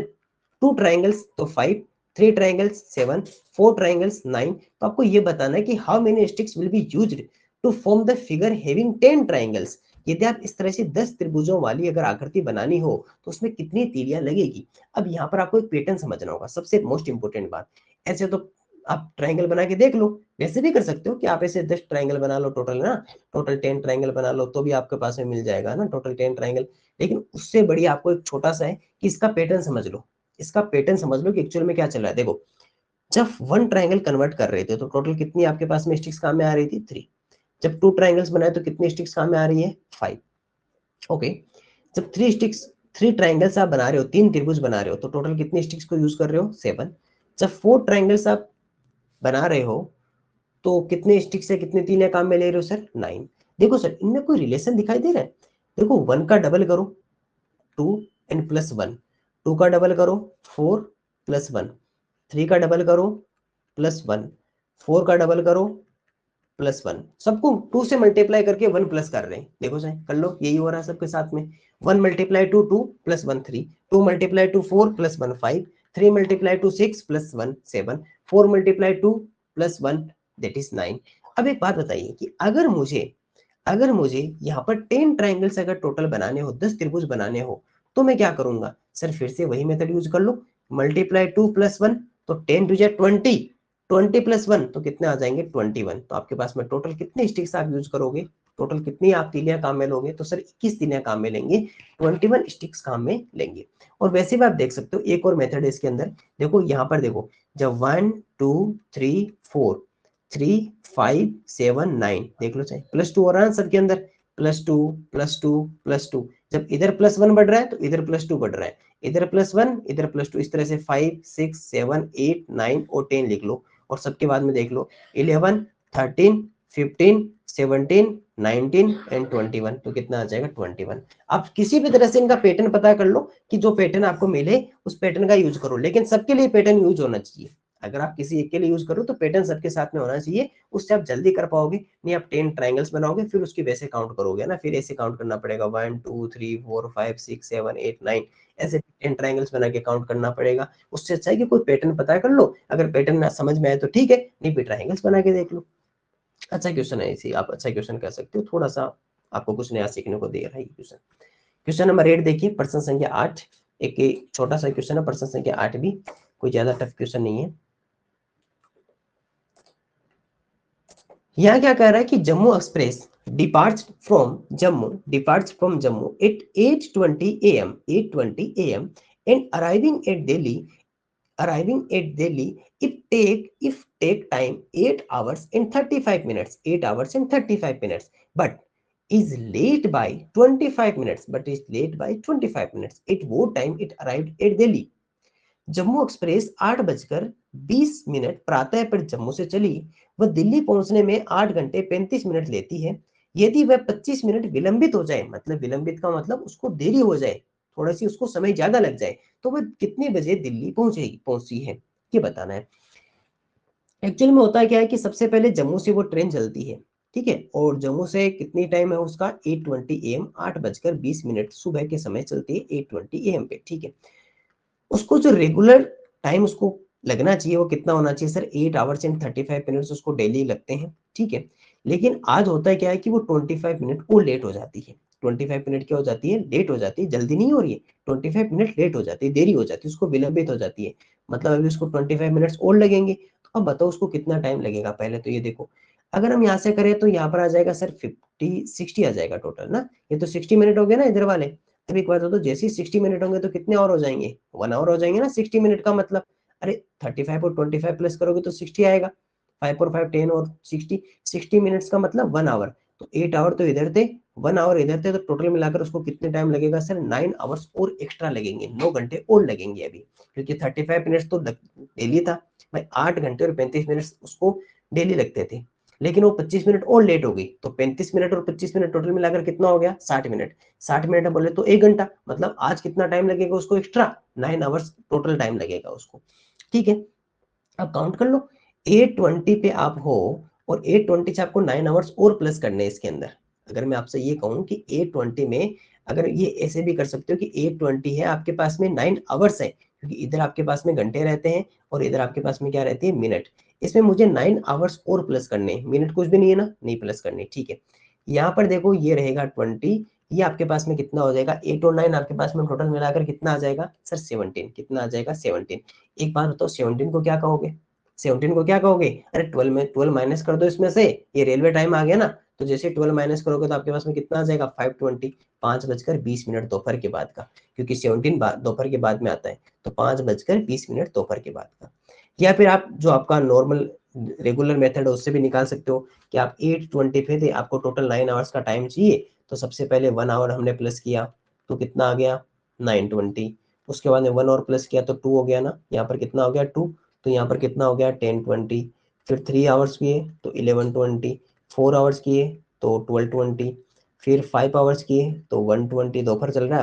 2 ट्राइंगल्स तो 5, 3 ट्राइंगल्स 7, 4 ट्राइंगल्स 9। तो आपको ये बताना है कि how many sticks will be used to form the figure having 10 triangles. यदि आप इस तरह से 10 त्रिभुजों वाली अगर आकृति बनानी हो तो उसमें कितनी तीलियां लगेगी। अब यहाँ पर आपको एक पैटर्न समझना होगा, सबसे मोस्ट इंपोर्टेंट बात। ऐसे तो आप ट्रायंगल बना के देख लो, वैसे भी कर सकते हो कि आप ऐसे 10 ट्रायंगल बना लो टोटल ना, टोटल 10 ट्रायंगल बना लो तो भी आपके पास में मिल जाएगा ना टोटल 10 ट्रायंगल। लेकिन उससे बढ़िया आपको एक छोटा सा है कि इसका पैटर्न समझ लो, इसका पैटर्न समझ लो कि एक्चुअल में क्या चल रहा है। देखो, जब 1 ट्रायंगल कन्वर्ट कर रहे थे तो टोटल कितनी आपके पास में स्टिक्स काम में आ रही थी, 3। जब 2 ट्रायंगल्स बनाए तो कितनी स्टिक्स काम में आ रही है, 5। ओके, जब 3 ट्रायंगल्स आप बना रहे हो, 3 त्रिभुज बना रहे हो तो टोटल कितनी स्टिक्स को यूज कर रहे हो, 7। जब 4 ट्रायंगल्स आप बना रहे हो तो कितने स्टिक्स से कितने तीन काम में ले रहे हो सर, 9। देखो सर, इनमें कोई रिलेशन दिखाई दे रहा है। देखो 1 का डबल करो 2 एंड प्लस 1, 2 का डबल करो 4 प्लस 1, 3 का डबल करो प्लस 1, 4 का डबल करो प्लस 1। सबको 2 से मल्टीप्लाई करके 1 प्लस कर रहे हैं। देखो सर, कर लो, यही हो रहा है सबके साथ में। 1 multiply two 2 plus 1 3, 2 multiply two 4 plus 1 5, 3 multiply two 6 plus 1 7, 4 multiply two plus 1 that is 9। अब एक बात बताइए कि अगर मुझे यहाँ पर 10 ट्राइंगल्स अगर टोटल बनाने हो, 10 त्रिभुज बनाने हो तो मैं क्या करूंगा सर, फिर से वही मेथड यूज कर लो। मल्टीप्लाई 2 प्लस 1 तो 10 टू 20, 20 प्लस 1 तो कितने आ जाएंगे, 21। तो आपके पास में टोटल कितने स्टिक्स आप यूज करोगे, टोटल कितनी आप तीलियां काम में लोगे, तो सर 21 तीलियां काम में लेंगे, 21 स्टिक्स काम में लेंगे। और वैसे भी आप देख सकते हो एक और मेथड है इसके अंदर। देखो यहाँ पर देखो, जब 1 2 3 4 3 5 7 9, देख लो चाहे प्लस 2 हो रहा है सबके अंदर, प्लस 2 प्लस 2 प्लस 2। जब इधर प्लस 1 बढ़ रहा है तो इधर प्लस 2 बढ़ रहा है, इधर प्लस 1 इधर प्लस 2, इस तरह से 5 6 7 8 9 और 10 लिख लो। और सबके बाद में देख लो 11 13 15 17 19 एंड 21, तो कितना आ जाएगा, 21। आप किसी भी तरह से इनका पैटर्न पता कर लो कि जो पैटर्न आपको मिले उस पैटर्न का यूज करो, लेकिन सबके लिए पैटर्न यूज होना चाहिए। अगर आप किसी एक के लिए यूज करो तो पैटर्न सबके साथ में होना चाहिए, उससे आप जल्दी कर पाओगे। नहीं आप 10 ट्राइंगल्स बनाओगे फिर उसकी वैसे काउंट करोगे ना, फिर ऐसे काउंट करना पड़ेगा 1 2 3 4 5 6 7 8 9, ऐसे 10 ट्राइंगल्स बना के काउंट करना पड़ेगा। उससे अच्छा है कि कोई पैटर्न पता कर लो, अगर पैटर्न ना समझ में आए तो ठीक है, नहीं भी ट्राइंगल्स बना के देख लो। अच्छा क्वेश्चन है, इसी आप अच्छा क्वेश्चन कह सकते हो, थोड़ा सा आपको कुछ नया सीखने को दे रहा है क्वेश्चन। क्वेश्चन नंबर 8 देखिए, प्रश्न संख्या 8। एक छोटा सा क्वेश्चन है, प्रश्न संख्या 8 भी कोई ज्यादा टफ क्वेश्चन नहीं है। यहाँ क्या कह रहा है कि Jammu express departs from Jammu at 8:20 AM 8:20 AM and arriving at Delhi if take time 8 hours and 35 minutes, 8 hours and 35 minutes, but is late by 25 minutes, at what time it arrived at Delhi। Jammu express 8:20 प्रातः पर जम्मू से चली, वह दिल्ली पहुंचने में 8 घंटे 35 minute लेती है। यदि वह 25 मिनट विलंबित हो जाए, मतलब विलंबित का मतलब उसको देरी हो जाए, थोड़ा सी उसको समय ज्यादा लग जाए, तो वह कितने बजे दिल्ली पहुंची है, ये बताना है। एक्चुअल में होता क्या है कि सबसे पहले जम्मू से वो ट्रेन चलती है, ठीक है, और जम्मू से कितनी टाइम है उसका, 8:20 AM, 8:20 सुबह के समय चलती है 8:20 AM पे, ठीक है। उसको जो रेगुलर टाइम उसको लगना चाहिए वो कितना होना चाहिए सर, 8 आवर्स एंड 35 मिनट्स उसको डेली लगते हैं, ठीक है। लेकिन आज होता है क्या है कि वो 25 मिनट और लेट हो जाती है। 25 मिनट क्या हो जाती है, लेट हो जाती है, जल्दी नहीं हो रही है, 25 मिनट लेट हो जाती है, देरी हो जाती है, उसको विलंबित हो जाती है, मतलब अभी उसको 25 मिनट्स और लगेंगे। तो अब बताओ उसको कितना टाइम लगेगा। पहले तो ये देखो, अगर हम यहाँ से करें तो यहाँ पर आ जाएगा सर 60 आ जाएगा टोटल ना, ये तो 60 मिनट हो गया ना इधर वाले। अब एक बात हो, तो जैसे ही 60 मिनट होंगे तो कितने और हो जाएंगे, 1 आवर हो जाएंगे ना 60 मिनट का मतलब। अरे 35 और 25 प्लस करोगे तो 60 आएगा, 5 और 5 10 और 60 मिनट्स का मतलब 1 आवर। तो 8 आवर तो इधर थे, 1 आवर इधर थे, तो टोटल मिलाकर उसको कितने टाइम लगेगा सर, 9 आवर्स और एक्स्ट्रा लगेंगे, 9 घंटे और लगेंगे अभी, क्योंकि 35 मिनट्स तो डेली था भाई, 8 घंटे और 35 मिनट्स उसको डेली लगते थे। लेकिन वो 25 मिनट और लेट हो गई, तो 35 मिनट और 25 मिनट टोटल मिलाकर कितना हो गया, 60 मिनट। 60 मिनट बोले तो 1 घंटा, मतलब आज कितना टाइम लगेगा उसको एक्स्ट्रा, 9 आवर्स टोटल टाइम लगेगा उसको, ठीक है। अब काउंट कर लो, 8:20 पे आप हो और 8:20 से आपको 9 आवर्स और प्लस करने हैं इसके अंदर। अगर मैं आपसे ये कहूँ कि 8:20 में, अगर ये ऐसे भी कर सकते हो कि 8:20 है आपके पास में 9 आवर्स है, क्योंकि इधर आपके पास में घंटे रहते हैं और इधर आपके पास में क्या रहती है, मिनट। इसमें मुझे 9 आवर्स और प्लस करने हैं, मिनट कुछ भी नहीं है ना, नहीं प्लस करने, ठीक है। यहाँ पर देखो ये रहेगा 20, ये आपके पास में कितना हो जाएगा 8 और 9 आपके पास में टोटल मिलाकर कितना आ जाएगा सर 17, कितना आ जाएगा 17। एक बात बताओ 17 को क्या कहोगे, 17 को क्या कहोगे, अरे 12 में 12 माइनस कर दो इसमें से, ये रेलवे टाइम आ गया ना, तो जैसे 12 माइनस करोगे तो आपके पास में कितना आ जाएगा 5:20, 5:20 दोपहर के बाद का, क्योंकि 17 दोपहर के बाद में आता है, तो 5:20 दोपहर के बाद का। या फिर आप जो आपका नॉर्मल रेगुलर मेथड है उससे भी निकाल सकते हो कि आप 8:20 पे थे, आपको टोटल 9 आवर्स का टाइम चाहिए, तो सबसे पहले 1 आवर हमने प्लस किया तो कितना आ गया 9:20, उसके बाद में 1 और प्लस किया तो 2 हो गया ना, यहाँ पर कितना हो गया 2, तो यहाँ पर कितना हो गया 10:20, फिर 3 आवर्स किए तो 11:20, 4 आवर्स किए तो 12:20, फिर 5 आवर्स किए तो 1:20, दोपहर चल रहा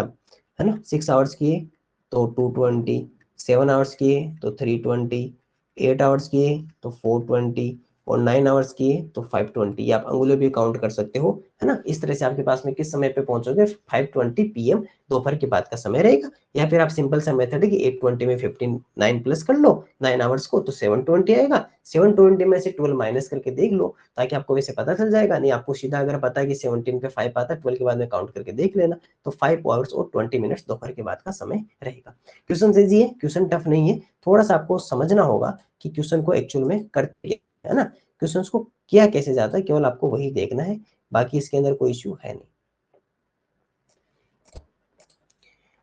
है ना, 6 आवर्स किए तो 2:20, 7 आवर्स किए तो 3:20, 8 आवर्स किए तो 4:20 और 9 आवर्स किए तो 5:20, ये आप अंगुलियों भी काउंट कर सकते हो, है ना। इस तरह से आपके पास में किस समय पे पहुंचोगे 5:20 PM दोपहर के बाद का समय रहेगा। या फिर आप सिंपल सा मेथड है कि 8:20 में 15 9 प्लस कर लो 9 आवर्स को तो 7:20 आएगा, 7:20 में से 12 माइनस करके देख लो ताकि आपको वैसे पता चल जाएगा, नहीं आपको सीधा अगर पता है कि 17 पे 5 आता है 12 के बाद में काउंट करके देख लेना, तो 5 आवर्स और 20 मिनट्स दोपहर के बाद का समय रहेगा। क्वेश्चन इजी है, क्वेश्चन टफ नहीं है, थोड़ा सा आपको समझना होगा कि क्वेश्चन को एक्चुअल में करते है ना, क्वेश्चन को किया कैसे जाता है, केवल आपको वही देखना है, बाकी इसके अंदर कोई इश्यू है नहीं।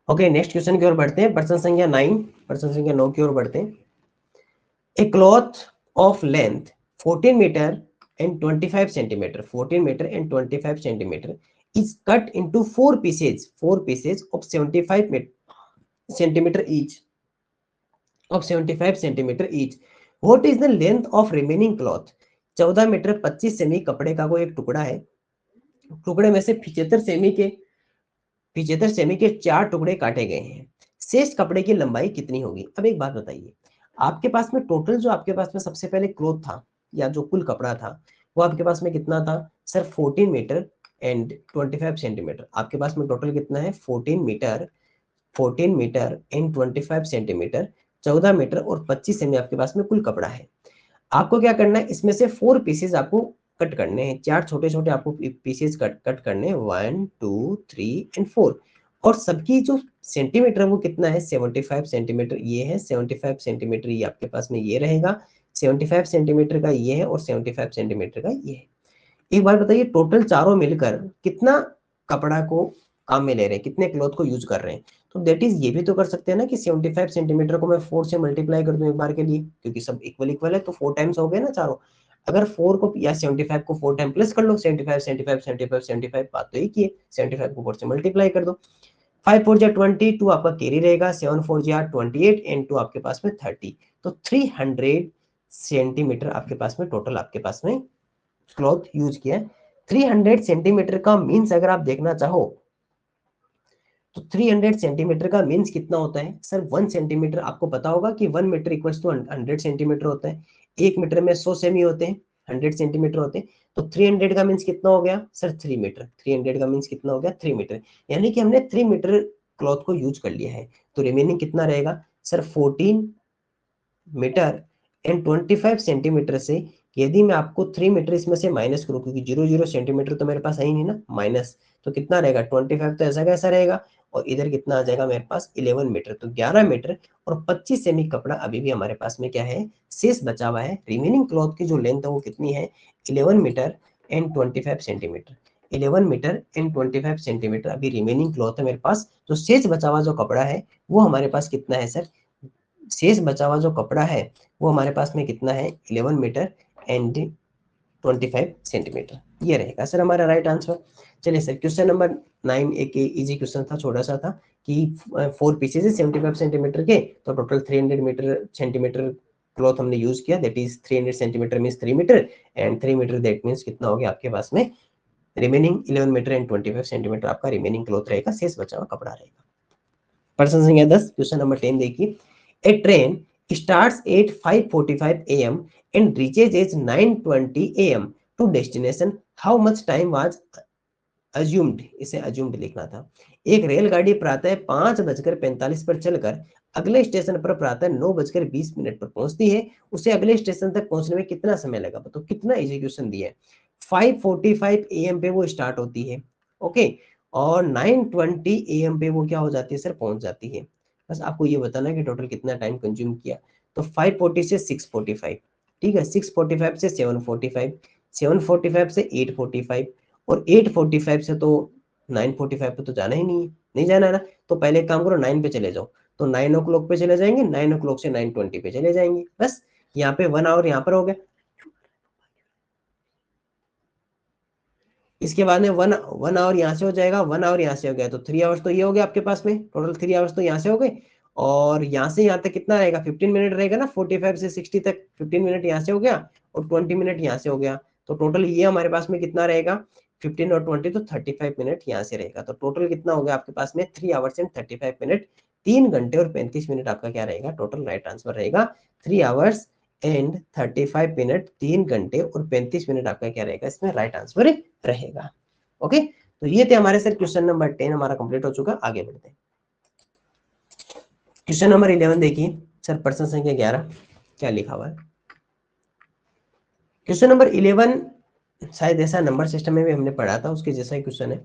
ओके नेक्स्ट क्वेश्चन की ओर बढ़ते हैं, प्रश्न संख्या 9, प्रश्न संख्या 9 की ओर बढ़ते हैं। A cloth of length 14 metre and 25 centimeter, 14 meter and 25 centimeter is cut into 4 pieces of 75 centimeter each, of 75 centimeter each. What is the length of remaining cloth? 14 metre 25 सेमी कपड़े का कोई एक टुकड़ा है, टुकड़े में से 75 सेमी के 4 टुकड़े काटे गए हैं, शेष कपड़े की लंबाई कितनी होगी। अब एक बात बताइए, आपके पास में टोटल जो आपके पास में सबसे पहले क्लॉथ था या जो कुल कपड़ा था वो आपके पास में कितना था सर 14 मीटर एंड 25 सेंटीमीटर, आपके पास में टोटल कितना है 14 मीटर एंड 25 सेंटीमीटर, 14 मीटर और 25 सेमी आपके पास में कुल कपड़ा है। आपको क्या करना है, इसमें से 4 पीसेस आपको कट करने हैं, 4 छोटे छोटे आपको पीसेस कट करने हैं, 1 2 3 एंड 4, और सबकी जो सेंटीमीटर है वो कितना है 75 सेंटीमीटर, ये है 75 सेंटीमीटर, ये आपके पास में ये रहेगा, 75 सेंटीमीटर का ये है और 75 सेंटीमीटर का ये है। एक बार बताइए टोटल चारों मिलकर कितना कपड़ा को काम में ले रहे हैं, कितने क्लॉथ को यूज कर रहे हैं, तो दैट इज ये भी तो कर सकते हैं ना कि 75 सेंटीमीटर को मैं 4 से मल्टीप्लाई कर दूं एक बार के लिए, क्योंकि सब इक्वल इक्वल है तो 4 टाइम्स हो गए ना चारों, अगर 4 को या 75 को 4 टाइम प्लस कर लो, 75 75 75 75, बात तो एक ही है, 75 को 4 से मल्टीप्लाई कर दो, 5 4 जा 20, 2 आपका कैरी रहेगा, 7 4 जा 28 एंड 2 आपके पास में 30, तो 300 सेंटीमीटर आपके पास में टोटल आपके पास में क्लॉथ यूज किया है। 300 सेंटीमीटर का मीन्स अगर आप देखना चाहो तो 300 सेंटीमीटर का मीन्स कितना होता है सर, 1 सेंटीमीटर, आपको पता होगा कि 1 मीटर इक्वल्स टू 100 सेंटीमीटर होता है, 1 मीटर में 100 सेमी होते हैं, 100 सेंटीमीटर होते हैं, तो 300 का मीन्स कितना हो गया सर 3 मीटर, 300 का मीन्स कितना हो गया 3 मीटर, यानी कि हमने 3 मीटर क्लॉथ को यूज कर लिया है, तो रिमेनिंग कितना रहेगा सर 14 मीटर एंड 25 सेंटीमीटर से, यदि मैं आपको 3 मीटर इसमें से माइनस करूं, क्योंकि 0 सेंटीमीटर तो मेरे पास है ही नहीं ना, माइनस, तो कितना रहेगा 25 तो ऐसा कैसा रहेगा, और इधर कितना आ जाएगा मेरे पास 11 मीटर, तो 11 मीटर और 25 सेमी कपड़ा अभी भी हमारे पास में क्या है शेष बचा हुआ है। रिमेनिंग क्लॉथ की जो लेंथ है वो कितनी है 11 metre and 25 centimetre, 11 metre and 25 centimetre अभी रिमेनिंग क्लॉथ है मेरे पास, जो शेष बचा हुआ जो कपड़ा है वो हमारे पास कितना है सर, शेष बचा हुआ जो कपड़ा है वो हमारे पास में कितना है 11 मीटर एंड 25 सेंटीमीटर, ये रहेगा सर हमारा राइट आंसर। चलिए सर क्वेश्चन नंबर 9 एक इजी क्वेश्चन था, छोटा सा था कि 4 पीसेज है 75 सेंटीमीटर के, तो टोटल 300 मीटर सेंटीमीटर क्लॉथ हमने यूज किया, that is 300 centimetre means 3 metre and 3 metre that means कितना हो गया आपके पास में रिमेनिंग 11 मीटर एंड 25 सेंटीमीटर आपका रिमेनिंग क्लॉथ रहेगा, शेष बचा हुआ कपड़ा रहेगा। प्रश्न संख्या 10, क्वेश्चन नंबर 10 देखिए, ए train starts at 5:45 a.m. and reaches at 9:20 a.m. to destination. How much time was assumed? इसे assumed लिखना था। एक रेलगाड़ी प्रातः 5:45 पर चलकर अगले स्टेशन पर प्रातः 9:20 पर पहुंचती है, उसे अगले स्टेशन तक पहुंचने में कितना समय लगा, तो कितना एग्जीक्यूशन दिया है 5:45 AM पे वो स्टार्ट होती है, ओके, और 9:20 AM पे वो क्या हो जाती है सर, पहुंच जाती है। बस आपको ये बताना है कि टोटल कितना टाइम कंज्यूम किया। तो 5:40 से 6:45, ठीक है, 6:45 से 7:45, 7:45 से 8:45, और 8:45 से तो 9:45 पे तो जाना ही नहीं है, नहीं जाना है ना। तो पहले एक काम करो, 9 पे चले जाओ, तो 9 o'clock पे चले जाएंगे, 9 o'clock से 9:20 पे चले जाएंगे, बस यहाँ पे 1 आवर यहाँ पर हो गया। इसके बाद में वन आवर यहाँ से हो जाएगा, 1 आवर यहाँ से हो गया, तो 3 आवर्स तो ये हो गया आपके पास में, टोटल 3 आवर्स तो यहाँ से हो गए। और यहाँ से यहाँ तक कितना रहेगा, 15 मिनट रहेगा ना, 45 से 60 तक 15 मिनट यहाँ से हो गया, और 20 मिनट यहाँ से हो गया। तो टोटल ये हमारे पास में कितना रहेगा, 15 और 20 तो 35 मिनट यहाँ से रहेगा। तो टोटल कितना हो गया आपके पास में, 3 आवर्स एंड 35 मिनट, 3 घंटे और 35 मिनट आपका क्या रहेगा, टोटल राइट आंसर रहेगा। 3 आवर्स एंड 35 मिनट, 3 घंटे और 35 मिनट आपका क्या रहेगा, इसमें राइट आंसर रहेगा। ओके, तो ये थे हमारे सर क्वेश्चन नंबर 10 हमारा कंप्लीट हो चुका। आगे बढ़ते हैं, क्वेश्चन नंबर 11 देखिए सर, प्रश्न संख्या 11 क्या लिखा हुआ है। क्वेश्चन नंबर 11 शायद ऐसा नंबर सिस्टम में भी हमने पढ़ा था, उसके जैसा ही क्वेश्चन है।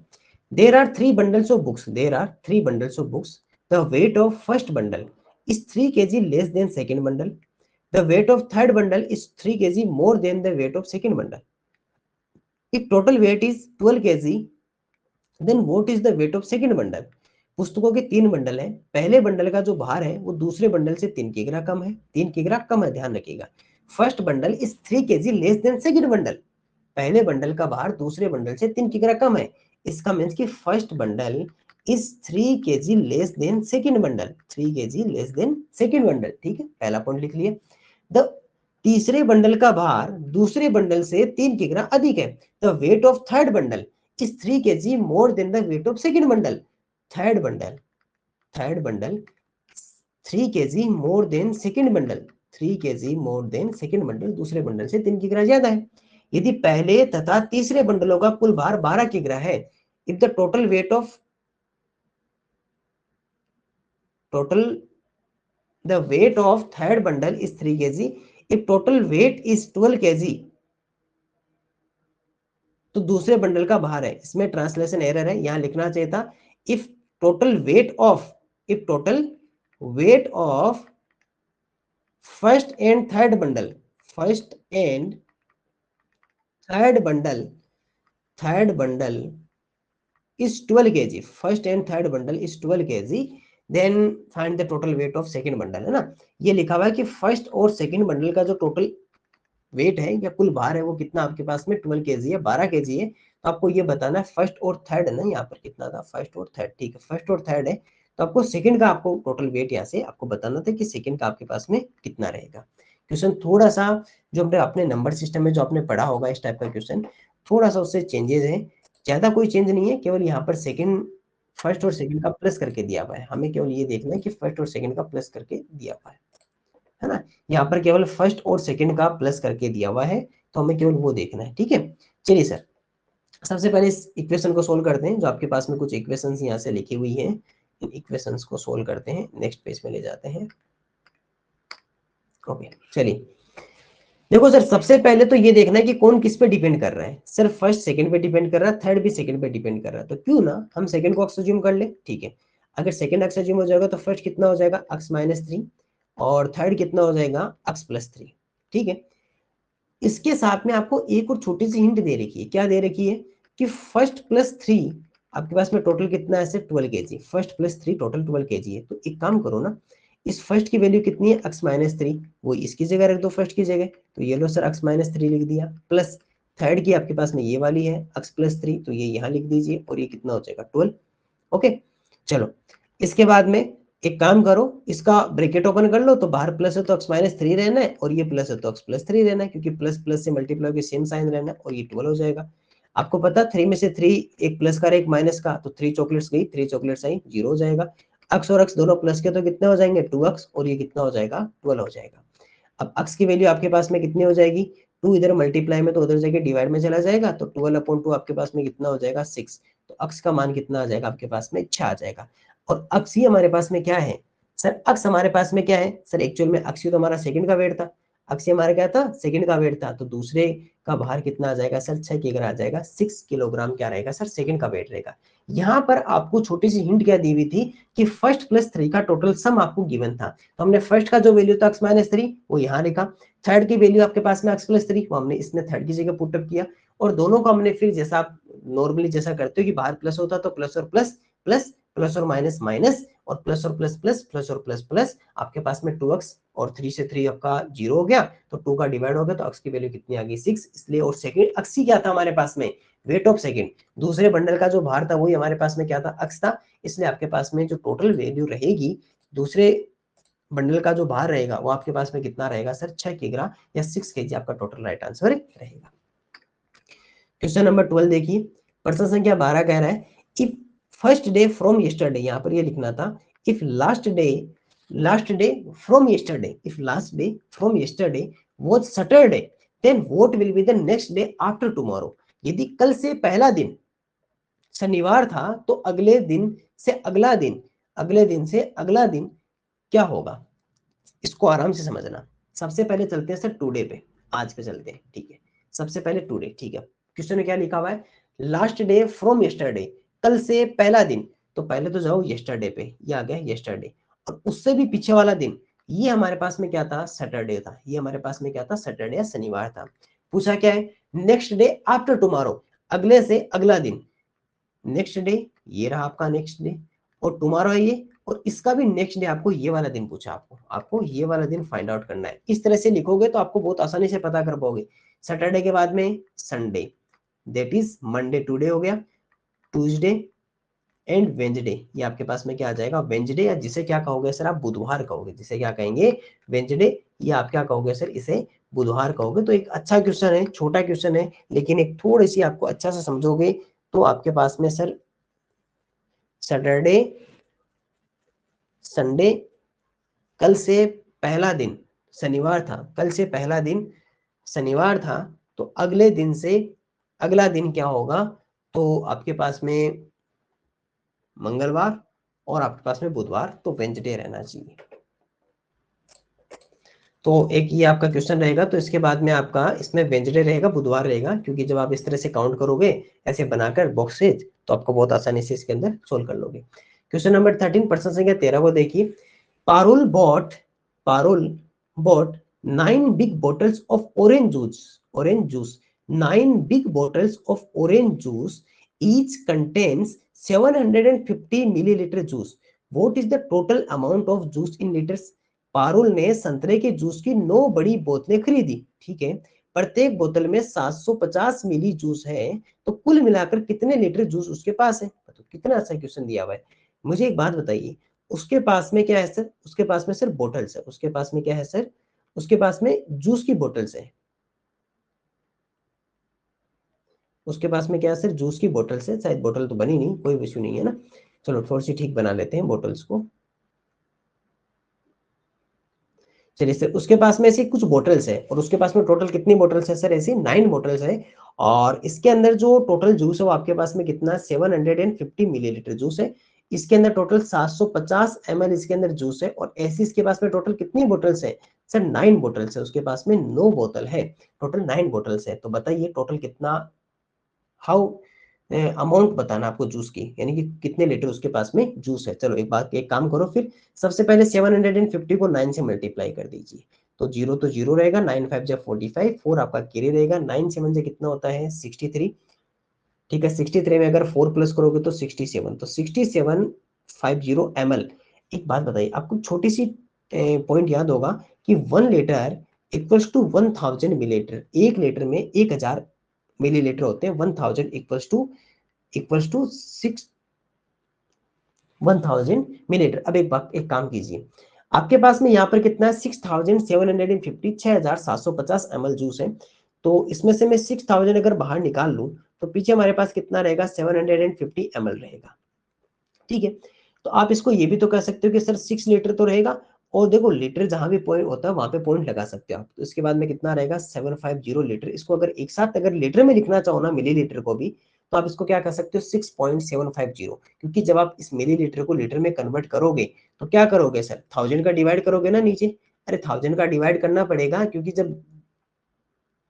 There are 3 bundles of books, there are 3 bundles of books, the weight of first bundle is 3 kg less than second bundle, the weight of third bundle is 3 kg more than the weight of second bundle. If total weight is 12 kg, then what is the weight of second bundle? पुस्तकों के 3 bundle हैं, पहले bundle का जो भार है वो दूसरे बंडल से 3 किग्रा कम है, 3 किग्रा कम है, ध्यान रखिएगा। First bundle is 3 kg less than second bundle, पहले बंडल का भार दूसरे बंडल से 3 किग्रा कम है। इसका मीन्स कि first bundle is 3 kg less than second bundle, 3 kg less than second bundle, ठीक है, पहला पॉइंट लिख लिए। द तीसरे बंडल का भार दूसरे बंडल से 3 किग्रा अधिक है, the weight of third bundle is 3 kg more than the weight of second bundle. Third bundle, third bundle 3 kg more than second bundle, 3 kg more than second bundle, दूसरे bundle से 3 किग्रा ज्यादा है। यदि पहले तथा तीसरे बंडलों का कुल भार 12 किग्रा है, if the total weight of total the weight of third bundle is 3 kg, if total weight is 12 kg, तो दूसरे बंडल का भार है, इसमें ट्रांसलेशन एरर है, यहां लिखना चाहिए था if total weight of, if total weight of first and third bundle, first and third bundle, third bundle is 12 kg, first and third bundle is 12 kg, then find the total weight of second bundle, है ना। ये लिखा हुआ है कि first और second bundle का जो टोटल वेट है या कुल भार है वो कितना आपके पास में 12 kg है, 12 kg है। तो आपको ये बताना है फर्स्ट और थर्ड है ना, यहाँ पर कितना था, फर्स्ट और थर्ड, ठीक है, फर्स्ट और थर्ड है। तो आपको सेकंड का आपको टोटल वेट यहाँ से आपको बताना था कि सेकंड का आपके पास में कितना रहेगा। क्वेश्चन थोड़ा सा जो हमने अपने नंबर सिस्टम में जो आपने पढ़ा होगा इस टाइप का क्वेश्चन, थोड़ा सा उससे चेंजेस है, ज्यादा कोई चेंज नहीं है, केवल यहाँ पर सेकंड, फर्स्ट और सेकंड का प्लस करके दिया हुआ है। हमें केवल ये देखना है कि फर्स्ट और सेकंड का प्लस करके दिया हुआ है ना। यहाँ पर केवल फर्स्ट और सेकंड का प्लस करके दिया हुआ है, तो हमें केवल वो देखना है, ठीक है। चलिए सर, सबसे पहले इस इक्वेशन को सोल्व करते हैं, जो आपके पास में कुछ इक्वेशंस यहाँ से लिखी हुई हैं, इन इक्वेशंस को सोल्व करते हैं, नेक्स्ट पेज में ले जाते हैं। ओके, चलिए देखो सर, सबसे पहले तो ये देखना है कि कौन किस पे डिपेंड कर रहा है। सर फर्स्ट सेकंड पे डिपेंड कर रहा है, थर्ड भी सेकंड पे डिपेंड कर रहा है, तो क्यों ना हम सेकंड को अक्स अज्यूम कर ले, ठीक है। अगर सेकंड अक्स अज्यूम हो जाएगा तो फर्स्ट कितना हो जाएगा, अक्स -3, और थर्ड कितना हो जाएगा, अक्स +3, ठीक है। इसके साथ में आपको एक और छोटी सी हिंट दे रखी है, क्या दे रखी है कि फर्स्ट +3 आपके पास में टोटल कितना है, 12 kg, फर्स्ट +3 टोटल 12 kg है। तो एक काम करो ना, इस फर्स्ट की वैल्यू कितनी है, अक्स -3, वो इसकी जगह रख दो फर्स्ट की जगह, तो ये लो सर अक्स -3 लिख दिया, प्लस थर्ड की आपके पास में ये वाली है अक्स +3, तो ये यहाँ लिख दीजिए, और ये कितना हो जाएगा 12। ओके, चलो इसके बाद में एक काम करो, इसका ब्रैकेट ओपन कर लो, तो बाहर प्लस है तो अक्स -3 रहना है, और ये प्लस है तो अक्स +3 रहना है, क्योंकि प्लस प्लस से मल्टीप्लाई के सेम साइन रहना है, और ये 12 हो जाएगा। आपको पता 3 में से 3 एक प्लस का एक माइनस का, तो 3 चॉकलेट्स गई, 3 चॉकलेट्स आई, 0 हो जाएगा। अक्स और अक्स दोनों प्लस के तो कितने हो जाएंगे, 2 अक्स, और ये कितना हो जाएगा, 12 हो जाएगा। अब अक्स की वैल्यू आपके पास में कितनी हो जाएगी, 2 इधर मल्टीप्लाई में तो उधर जाके डिवाइड में चला जाएगा, तो 12/2 आपके पास में कितना हो जाएगा, 6। तो अक्स का मान कितना आ जाएगा आपके पास में, 6 आ जाएगा। और अक्स ही हमारे पास में क्या है सर, अक्स हमारे पास में क्या है सर, एक्चुअल में अक्स ही तो हमारा सेकंड का वेट था। अक्स हमारा क्या था, सेकंड का वेट था, तो दूसरे का भार कितना आ जाएगा सर, 6 किलोग्राम आ जाएगा, 6 किलोग्राम क्या रहेगा सर, सेकंड का वेट रहेगा। यहाँ पर आपको छोटी सी हिंट क्या दी हुई थी कि फर्स्ट प्लस 3 का टोटल सम आपको गिवन था, तो हमने फर्स्ट का जो वैल्यू था x माइनस 3 वो यहाँ लिखा, थर्ड की वैल्यू आपके पास में x प्लस 3 वो हमने इसमें थर्ड की जगह पुटअप किया, और दोनों को हमने फिर जैसा आप नॉर्मली जैसा करते हो कि बाहर प्लस होता तो प्लस और प्लस, प्लस प्लस और माइनस माइनस, और प्लस और प्लस प्लस, प्लस और प्लस प्लस, आपके पास में 2x और 3 से 3 आपका 0 हो गया, तो 2 का डिवाइड हो गया, तो x की वैल्यू कितनी आ गई 6, इसलिए, और सेकंड x ही क्या था हमारे पास में, वेट ऑफ सेकंड, दूसरे बंडल का जो भार था वही हमारे पास में क्या था, x था, इसलिए आपके पास में जो टोटल वैल्यू रहेगी दूसरे बंडल का जो भार रहेगा वो आपके पास में कितना रहेगा सर, 6 किलोग्राम या 6 केजी आपका टोटल राइट आंसर रहेगा। क्वेश्चन नंबर 12 देखिए, प्रश्न संख्या 12 कह रहा है if first day from yesterday, यहाँ पर ये लिखना था if last day from yesterday, if last day from yesterday was Saturday then what will be the next day after tomorrow, यदि कल से पहला दिन शनिवार था तो अगले दिन से अगला दिन, अगले दिन से अगला दिन क्या होगा, इसको आराम से समझना। सबसे पहले चलते हैं सर टुडे पे, आज पे चलते हैं, ठीक है, सबसे पहले टुडे, ठीक है, क्वेश्चन में क्या लिखा हुआ है, लास्ट डे फ्रॉम यस्टरडे, कल से पहला दिन, तो पहले तो जाओ यस्टरडे पे, ये आ गया यस्टरडे, और उससे भी पीछे वाला दिन, ये हमारे पास में क्या था, सैटरडे था, ये हमारे पास में क्या था, सैटरडे या शनिवार था। पूछा क्या है, नेक्स्ट डे आफ्टर टुमारो, अगले से अगला दिन, नेक्स्ट डे ये रहा आपका नेक्स्ट डे, और टुमारो है ये, और इसका भी नेक्स्ट डे, आपको ये वाला दिन पूछा, आपको ये वाला दिन फाइंड आउट करना है, इस तरह से लिखोगे तो आपको बहुत आसानी से पता कर पाओगे। सैटरडे के बाद में Sunday, that is Monday today हो गया, ट्यूसडे एंड वेंसडे, ये आपके पास में क्या आ जाएगा, वेंसडे, या जिसे क्या कहोगे सर, आप बुधवार कहोगे, जिसे क्या कहेंगे, वेंसडे, या आप क्या कहोगे सर, इसे बुधवार कहोगे। तो एक अच्छा क्वेश्चन है, छोटा क्वेश्चन है, लेकिन एक थोड़ी सी आपको अच्छा से समझोगे तो आपके पास में सर सैटरडे संडे, कल से पहला दिन शनिवार था, कल से पहला दिन शनिवार था, तो अगले दिन से अगला दिन क्या होगा, तो आपके पास में मंगलवार, और आपके पास में बुधवार, तो वेंसडे रहना चाहिए। तो एक ये आपका क्वेश्चन रहेगा, तो इसके बाद में आपका इसमें वेंसडे रहेगा, बुधवार रहेगा, क्योंकि जब आप इस तरह से काउंट करोगे ऐसे बनाकर बॉक्सेज, तो आपको बहुत आसानी से इसके अंदर सोल्व कर लोगे। क्वेश्चन नंबर 13 प्रश्न संख्या 13 को देखिए, Parul bought 9 big bottles of orange juice 9 big bottles of orange juice, each contains 750 millilitre juice, what is the total amount of juice in litres, Parul ने संतरे के जूस की 9 बड़ी बोतलें खरीदी, ठीक है, प्रत्येक बोतल में 750 मिली जूस है, तो कुल मिलाकर कितने लीटर जूस उसके पास है, तो कितना अच्छा क्वेश्चन दिया हुआ है। मुझे एक बात बताइए, उसके पास में क्या है सर, उसके पास में सर बोटल्स है, उसके पास में क्या है सर, उसके पास में जूस की बोटल्स है, उसके पास में क्या है सर, जूस की बोटल्स है, शायद बोतल तो बनी नहीं, कोई इश्यू नहीं है ना, चलो थोड़ी सी ठीक बना लेते हैं बोटल्स को। चलिए सर, उसके पास में ऐसी कुछ बोटल्स है, और उसके पास में टोटल कितनी बोटल्स है सर, ऐसी 9 बोटल्स है, और इसके अंदर जो टोटल जूस है वो आपके पास में कितना, 750 मिलीलीटर जूस है, इसके अंदर टोटल 750 ml इसके अंदर जूस है, और ऐसी इसके पास में टोटल कितनी बोटल्स है सर, 9 बोटल्स है, उसके पास में 9 बोतल है, टोटल 9 बोटल्स है, तो बताइए टोटल कितना, हाउ अमाउंट बताना आपको जूस की, यानी कि कितने लीटर उसके पास में जूस है। चलो एक काम करो फिर, सबसे पहले 750 को 9 से मल्टीप्लाई कर दीजिए, तो जीरो तो जीरो रहेगा, 9 5 जा 45, 4 आपका कैरी रहेगा, 9 7 से कितना होता है 63, ठीक है, 63 में अगर 4 प्लस करोगे तो 67, तो 6750 ml। एक बात बताइए, आपको छोटी सी पॉइंट याद होगा कि 1 litre equals to 1000 millilitre, 1 litre में 1000 मिलीलीटर होते हैं, 1000 इक्वल्स टू 1000 मिलीलीटर। अब एक काम कीजिए, आपके पास में यहाँ पर कितना है 6750, 6750 ml जूस है, तो इसमें से मैं 6000 अगर बाहर निकाल लूं तो पीछे हमारे पास कितना रहेगा 750 ml रहेगा, ठीक है। तो आप इसको ये भी तो कह सकते हो कि सर 6 लीटर तो रहेगा, और देखो लीटर जहां भी पॉइंट होता है वहां पे पॉइंट लगा सकते हो आप, तो इसके बाद में कितना रहेगा 750 लीटर, इसको अगर एक साथ अगर लीटर में लिखना चाहो ना मिलीलीटर को भी, तो आप इसको क्या कर सकते हो 6.750, क्योंकि जब आप इस मिलीलीटर को लीटर में कन्वर्ट करोगे तो क्या करोगे सर, 1000 का डिवाइड करोगे ना नीचे, अरे 1000 का डिवाइड करना पड़ेगा, क्योंकि जब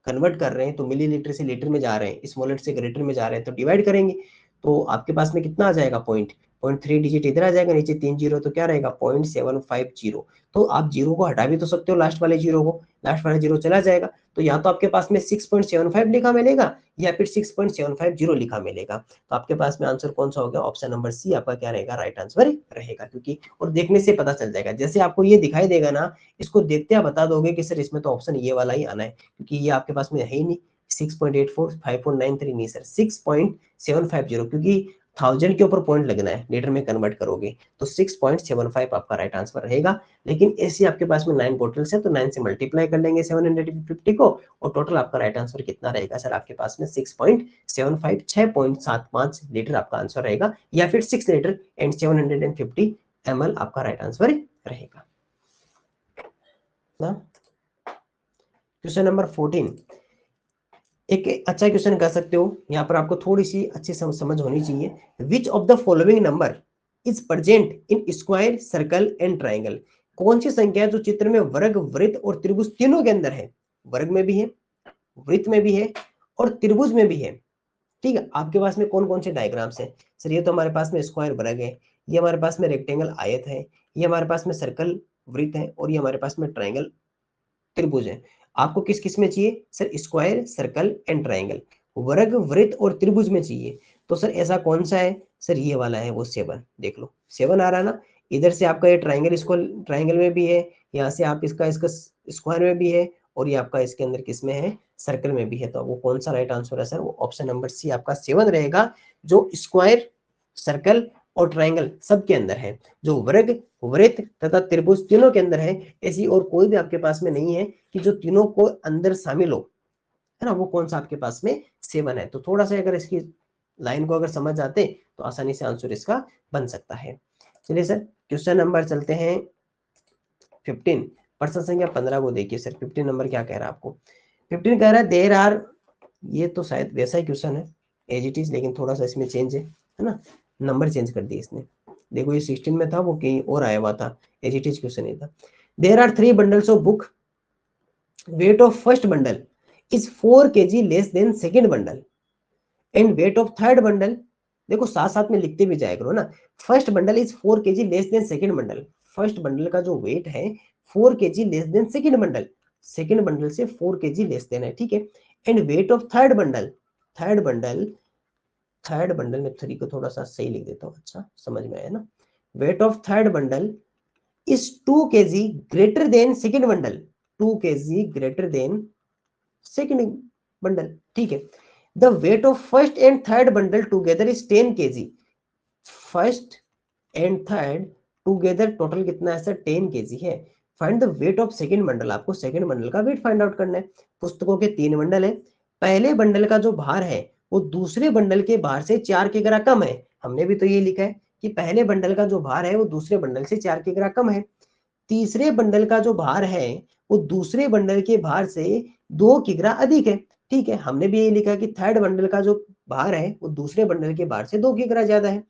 कन्वर्ट कर रहे हैं तो मिलीलीटर से लीटर में जा रहे हैं, स्मॉल लीटर से ग्रेटर में जा रहे हैं, तो डिवाइड करेंगे तो आपके पास में कितना आ जाएगा, पॉइंट 3 डिजिट इधर आ जाएगा, नीचे 3 जीरो, तो क्या रहेगा 0.750। तो आप जीरो को हटा भी तो सकते हो, लास्ट वाले जीरो को, लास्ट वाला जीरो चला जाएगा, तो या तो आपके पास में 6.75 लिखा मिलेगा या फिर 6.750 लिखा मिलेगा। तो आपके पास में आंसर कौन सा हो गया, ऑप्शन नंबर सी आपका क्या रहेगा, राइट आंसर रहेगा। क्योंकि और देखने से पता चल जाएगा, जैसे आपको ये दिखाई देगा ना, इसको देखते आप बता दोगे कि सर इसमें तो ऑप्शन ये वाला ही आना है, क्योंकि ये आपके पास में है ही नहीं। 6.84 5.93 नहीं सर, 6.750, क्योंकि 1000 के ऊपर पॉइंट लगना है, लीटर में कन्वर्ट करोगे तो 6.75 आपका राइट आंसर रहेगा। लेकिन ऐसे आपके पास में 9 बोटल्स है, तो 9 से मल्टीप्लाई कर लेंगे 750 को, और टोटल आपका राइट आंसर कितना रहेगा सर, आपके पास में 6.75 6.75 लीटर आपका आंसर रहेगा, या फिर 6 लीटर एंड 750 ml आपका राइट आंसर रहेगा ना। क्वेश्चन नंबर 14, एक अच्छा क्वेश्चन कर सकते हो, यहाँ पर आपको थोड़ी सी अच्छी समझ होनी चाहिए। Which of the following number is present in square, circle and triangle. कौन सी संख्या है जो चित्र में वर्ग, वृत्त और त्रिभुज तीनों के अंदर है, वर्ग में भी है, वृत्त में भी है और त्रिभुज में भी है। ठीक है, आपके पास में कौन कौन से डायग्राम्स है सर, ये तो हमारे पास में स्क्वायर वर्ग है, ये हमारे पास में रेक्टेंगल आयत है, ये हमारे पास में सर्कल वृत्त है, और ये हमारे पास में ट्राइंगल त्रिभुज है। आपको किस किस में चाहिए sir, square, circle and triangle, वर्ग, वृत्त और त्रिभुज में चाहिए। तो सर ऐसा कौन सा है सर, ये वाला है वो 7, देख लो 7 आ रहा है ना। इधर से आपका ये ट्राइंगल, इसको ट्राइंगल में भी है, यहाँ से आप इसका इसका स्क्वायर में भी है, और ये आपका इसके अंदर किस में है, सर्कल में भी है। तो वो कौन सा राइट आंसर है सर, वो ऑप्शन नंबर सी आपका 7 रहेगा, जो स्क्वायर, सर्कल और ट्राइंगल सबके अंदर है, जो वर्ग, वृत्त तथा त्रिभुज तीनों के अंदर है। ऐसी और कोई भी आपके पास में नहीं है कि जो तीनों को अंदर शामिल हो, है ना, वो कौन सा आपके पास में 7 है। तो थोड़ा सा अगर इसकी लाइन को अगर समझ जाते तो आसानी से आंसर इसका बन सकता है। चलिए सर क्वेश्चन नंबर चलते हैं 15, प्रश्न संख्या 15 को देखिए सर, 15 नंबर क्या कह रहा है आपको। 15 कह रहा है देयर आर, ये तो शायद वैसा ही क्वेश्चन है एज इट इज, लेकिन थोड़ा सा इसमें चेंज है ना, नंबर चेंज कर दिए इसने। देखो ये 16 में था, वो कहीं और आया हुआ था, एज इट इज क्वेश्चन नहीं था। There are 3 bundles of book, weight of first bundle is 4 kg less than second bundle and weight of third bundle, देखो साथ साथ में लिखते भी जाया करो ना, first bundle is 4 kg less than second bundle, first bundle का जो वेट है 4 kg less than second bundle, second bundle से 4 kg लेस देन है, ठीक है। And weight of third bundle, third bundle, third bundle में 3 को थोड़ा सा सही लिख देता हूँ, अच्छा समझ में आया ना। Weight of third bundle is 2 kg greater than second bundle, 2 kg greater than second bundle, ठीक है। the weight of first and third bundle together is 10 kg, first and third together total कितना है सर 10 kg है। find the weight of second bundle, आपको second bundle का weight find out करना है। पुस्तकों के 3 बंडल है, पहले बंडल का जो भार है वो दूसरे बंडल के भार से 4 किग्रा कम है। हमने भी तो ये लिखा है कि पहले बंडल का जो भार है वो दूसरे बंडल से 4 किग्रा कम है। तीसरे बंडल का जो भार है वो दूसरे बंडल के भार से 2 किग्रा अधिक है, ठीक है। हमने भी ये लिखा कि थर्ड बंडल का जो भार है वो दूसरे बंडल के भार से 2 किग्रा ज्यादा है।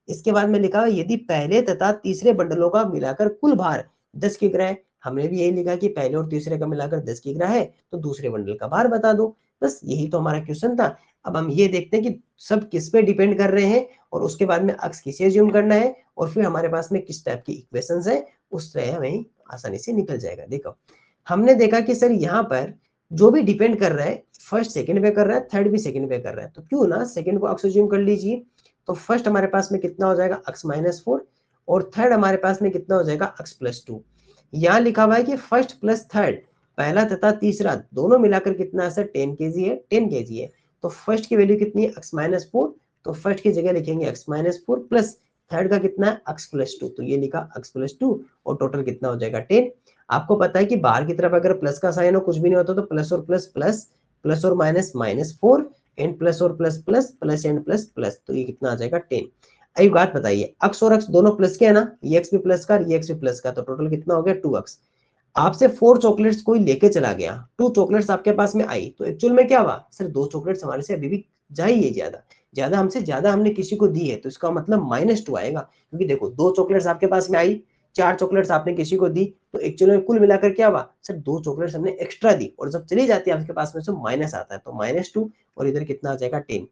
इसके बाद में लिखा यदि पहले तथा तीसरे बंडलों का मिलाकर कुल भार 10 किग्रा है, हमने भी यही लिखा कि पहले और तीसरे का मिलाकर 10 किग्रा है, तो दूसरे बंडल का भार बता दो। बस यही तो हमारा क्वेश्चन था। अब हम ये देखते हैं कि सब किस पे डिपेंड कर रहे हैं, और उसके बाद में अक्स किसे अज्यूम करना है, और फिर हमारे पास में किस टाइप की इक्वेशंस है, उस तरह हमें आसानी से निकल जाएगा। देखो हमने देखा कि सर यहाँ पर जो भी डिपेंड कर रहा है, फर्स्ट सेकंड पे कर रहा है, थर्ड भी सेकंड पे कर रहा है, तो क्यों ना सेकंड को अक्स अज्यूम कर लीजिए। तो फर्स्ट हमारे पास में कितना हो जाएगा x-4, और थर्ड हमारे पास में कितना हो जाएगा x+2। यहाँ लिखा हुआ है कि फर्स्ट प्लस थर्ड, पहला तथा तीसरा दोनों मिलाकर कितना है सर 10 kg है, 10 kg है। तो फर्स्ट की वैल्यू कितनी है x-4, तो फर्स्ट की जगह लिखेंगे x-4 प्लस थर्ड का कितना है x+2, तो ये लिखा x+2, और टोटल कितना हो जाएगा 10। आपको पता है कि बाहर की तरफ अगर प्लस का साइन हो कुछ भी नहीं होता, तो प्लस और प्लस प्लस, प्लस और माइनस -4, एंड प्लस और plus plus, plus and plus plus, तो ये कितना आ जाएगा 10। अभी बात बताइए, अक्स और अक्स दोनों प्लस के है ना, ये एक्स भी प्लस का, ये एक्स भी प्लस का, तो टोटल कितना हो गया 2x। आपसे 4 चॉकलेट्स कोई लेके चला गया, 2 चॉकलेट्स आपके पास में आई, तो एक्चुअल में क्या हुआ सर, 2 चॉकलेट्स हमारे से अभी भी जाइए, ज्यादा ज्यादा हमसे ज्यादा हमने किसी को दी है, तो इसका मतलब -2 आएगा, क्योंकि देखो 2 चॉकलेट्स आपके पास में आई, 4 चॉकलेट्स आपने किसी को दी तो एक्चुअली में कुल मिलाकर क्या हुआ सर 2 चॉकलेट्स हमने एक्स्ट्रा दी और जब चली जाती है आपके पास में से माइनस आता है तो -2 और इधर कितना आ जाएगा 10।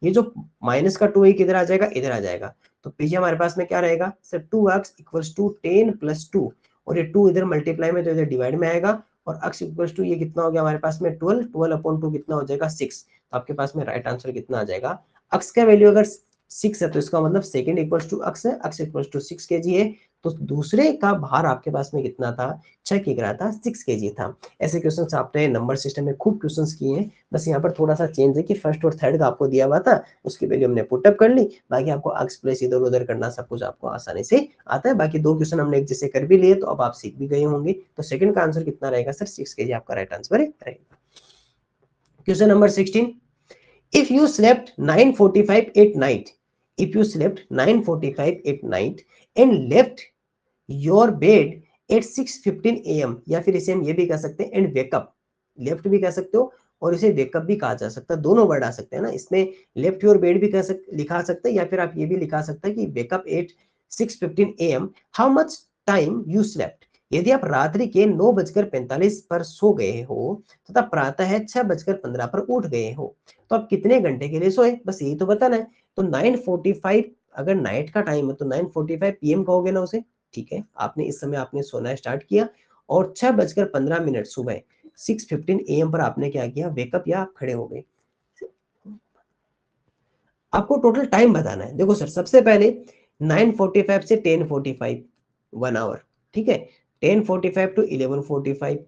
ये जो माइनस का 2 है किधर आ जाएगा इधर आ जाएगा तो पीछे हमारे पास में क्या रहेगा सर 2x इक्वल्स टू 10 + 2 और ये 2 इधर मल्टीप्लाई में तो इधर डिवाइड में आएगा और x इक्वल्स टू ये कितना हो गया हमारे पास में 12 कितना हो जाएगा 6। तो आपके पास में राइट आंसर कितना आ जाएगा x का वैल्यू अगर 6 है तो इसका मतलब सेकंड इक्वल्स टू x है, x इक्वल्स टू 6 kg है तो दूसरे का भार आपके पास में कितना था 6 किग्रा था 6 kg था। ऐसे क्वेश्चंस आपने नंबर सिस्टम में खूब क्वेश्चंस किए हैं, बस यहाँ पर थोड़ा सा चेंज है कि फर्स्ट और थर्ड का आपको दिया हुआ था उसकी वैल्यू हमने पुटअप कर ली, बाकी आपको x प्लस इधर उधर करना सब कुछ आपको आसानी से आता है। बाकी 2 क्वेश्चन हमने एक जैसे कर भी लिए तो अब आप सीख भी गए होंगे। तो सेकंड का आंसर कितना रहेगा सर 6 kg आपका राइट आंसर रहेगा। Question number 16, if you slept 9:45 at night, if you slept 9:45 at night and left your bed at 6:15 am, या फिर इसे हम ये भी कह सकते हैं एंड वेकअप, लेफ्ट भी कह सकते हो और इसे वेकअप भी कहा जा सकता है, दोनों वर्ड आ सकते हैं ना इसमें। लेफ्ट योर बेड भी लिखा सकते हैं या फिर आप ये भी लिखा सकते हैं कि wake up at 6:15 am, how much time you slept. यदि आप रात्रि के 9:45 पर सो गए हो तथा प्रातः है 6:15 पर उठ गए हो तो आप कितने घंटे के लिए सोए, बस यही तो बताना है। तो 9:45 अगर नाइट का टाइम है तो 9:45 PM कहोगे ना उसे, ठीक है। आपने इस समय आपने सोना स्टार्ट किया और 6:15 सुबह 6:15 AM पर आपने क्या किया वेकअप या आप खड़े हो गए। आपको टोटल टाइम बताना है। देखो सर सबसे पहले 9:45 से 10:45 1 आवर, ठीक है। 10:45 टू 11:45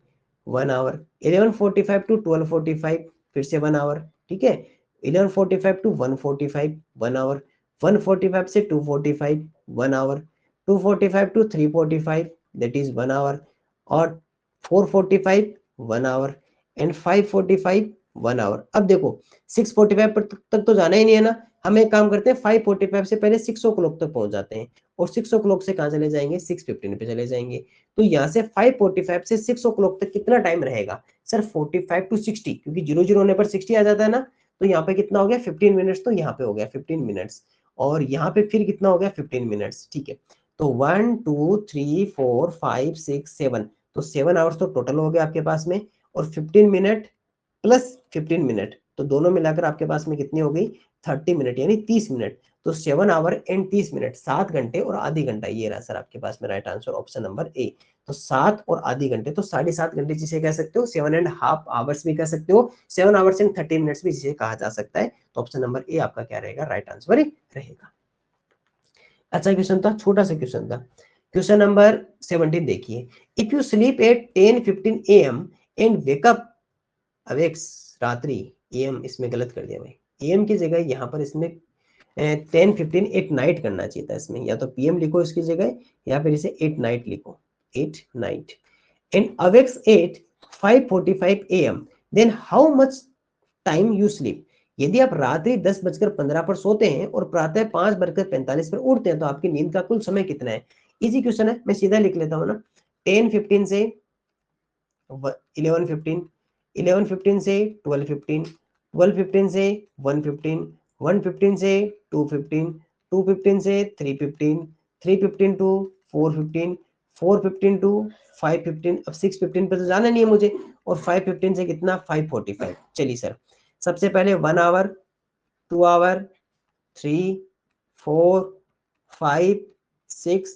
1 आवर, 11:45 टू 12:45 फिर से 1 आवर, ठीक है। 11:45 टू 1:45 1 आवर, 1:45 से 2:45 1 hour, 2:45 to 3:45 that is 1 hour और 4:45 1 आवर एंड 5:45 1 आवर। अब देखो 6:45 पर तक तो जाना ही नहीं है ना, हम एक काम करते हैं 5:45 से पहले 6 o'clock तक पहुंच जाते हैं और 6 o'clock से कहां चले जाएंगे 6:15 पे चले जाएंगे। तो यहाँ से 5:45 से 6 o'clock तक कितना टाइम रहेगा सर 45 टू 60, क्योंकि 0 होने पर 60 आ जाता है ना। तो यहाँ पे कितना हो गया 15 मिनट्स, तो यहाँ पे हो गया 15 मिनट्स और यहाँ पे फिर कितना हो गया 15 मिनट्स, ठीक है। तो 1 2 3 4 5 6 7, तो 7 आवर्स तो टोटल हो गया आपके पास में और 15 मिनट प्लस 15 मिनट तो दोनों मिलाकर आपके पास में कितनी हो गई 30 मिनट यानी 30 मिनट। तो 7 आवर एंड 30 मिनट 7 घंटे और आधी घंटा, ये रहा सर आपके पास में right answer option number A. तो 7 और आधी घंटे तो 7.5 घंटे जिसे कह सकते हो, 7.5 आवर्स भी कह सकते हो, 7 आवर्स एंड 30 मिनट्स भी जिसे कहा जा सकता है। तो ऑप्शन नंबर ए आपका क्या रहेगा राइट आंसर रहेगा। अच्छा क्वेश्चन था, छोटा सा क्वेश्चन था। क्वेश्चन नंबर 17 देखिए, if you sleep at 10:15 AM and wake up awakes रात्रि, एम इसमें गलत कर दिया भाई, एम की जगह यहाँ पर इसमें 10:15 एट नाइट करना चाहिए था इसमें, या तो पीएम लिखो इसकी जगह या फिर इसे एट नाइट लिखो, at night and awakes at 5:45 AM, then how much time you sleep. यदि आप रात्रि 10:15 पर सोते हैं और प्रातः 5:45 पर उठते हैं तो आपकी नींद का कुल समय कितना है। इजी क्वेश्चन है, मैं सीधा लिख लेता हूँ ना, 10:15 से 11:15, 11:15 से 12:15, 12:15 से 1:15, 1:15 से 2:15, 2:15 से 3:15, 3:15 टू 4:15, 4:15 टू 5:15, अब 6:15 पे तो जाना नहीं है मुझे और 5:15 से कितना 5:45। चलिए सर सबसे पहले 1 आवर 2 आवर 3 4 5 6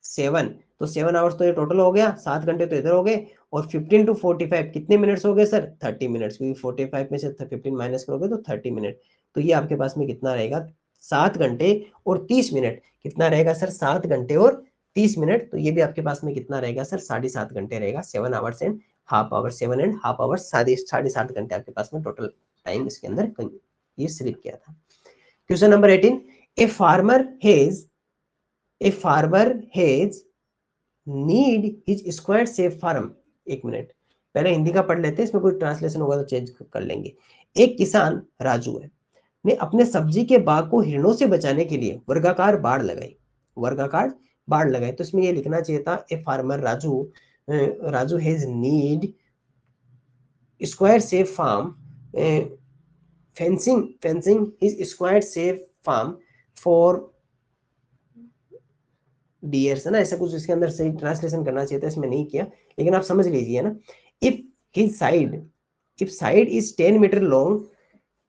7, तो 7 आवर्स तो ये टोटल हो गया, 7 घंटे तो इधर हो गए और 15 टू 45 कितने मिनट्स हो गए सर 30 मिनट्स, क्योंकि 45 में से 15 माइनस करोगे तो 30 मिनट। तो ये आपके पास में कितना रहेगा 7 घंटे और 30 मिनट, कितना रहेगा सर 7 घंटे और 30 मिनट। तो ये भी आपके पास में कितना रहेगा सर 7.5 घंटे रहेगा, 7 hours and half hour, 7 and half hours, 7.5 घंटे आपके पास में टोटल टाइम इसके अंदर ये स्लिप किया था। Question number 18, a farmer has need his square save farm. एक मिनट पहले हिंदी का पढ़ लेते हैं, इसमें कोई ट्रांसलेशन होगा तो चेंज कर लेंगे। एक किसान राजू है ने अपने सब्जी के बाग को हिरणों से बचाने के लिए वर्गाकार बाड़ लगाई, वर्गाकार बाड़ लगाई। तो इसमें ये लिखना चाहिए था a farmer Raju has need square save farm fencing his square safe farm for deers है ना, ऐसा कुछ इसके अंदर सही ट्रांसलेशन करना चाहिए था, इसमें नहीं किया, लेकिन आप समझ लीजिए ना। If his side, if side is 10 metre long,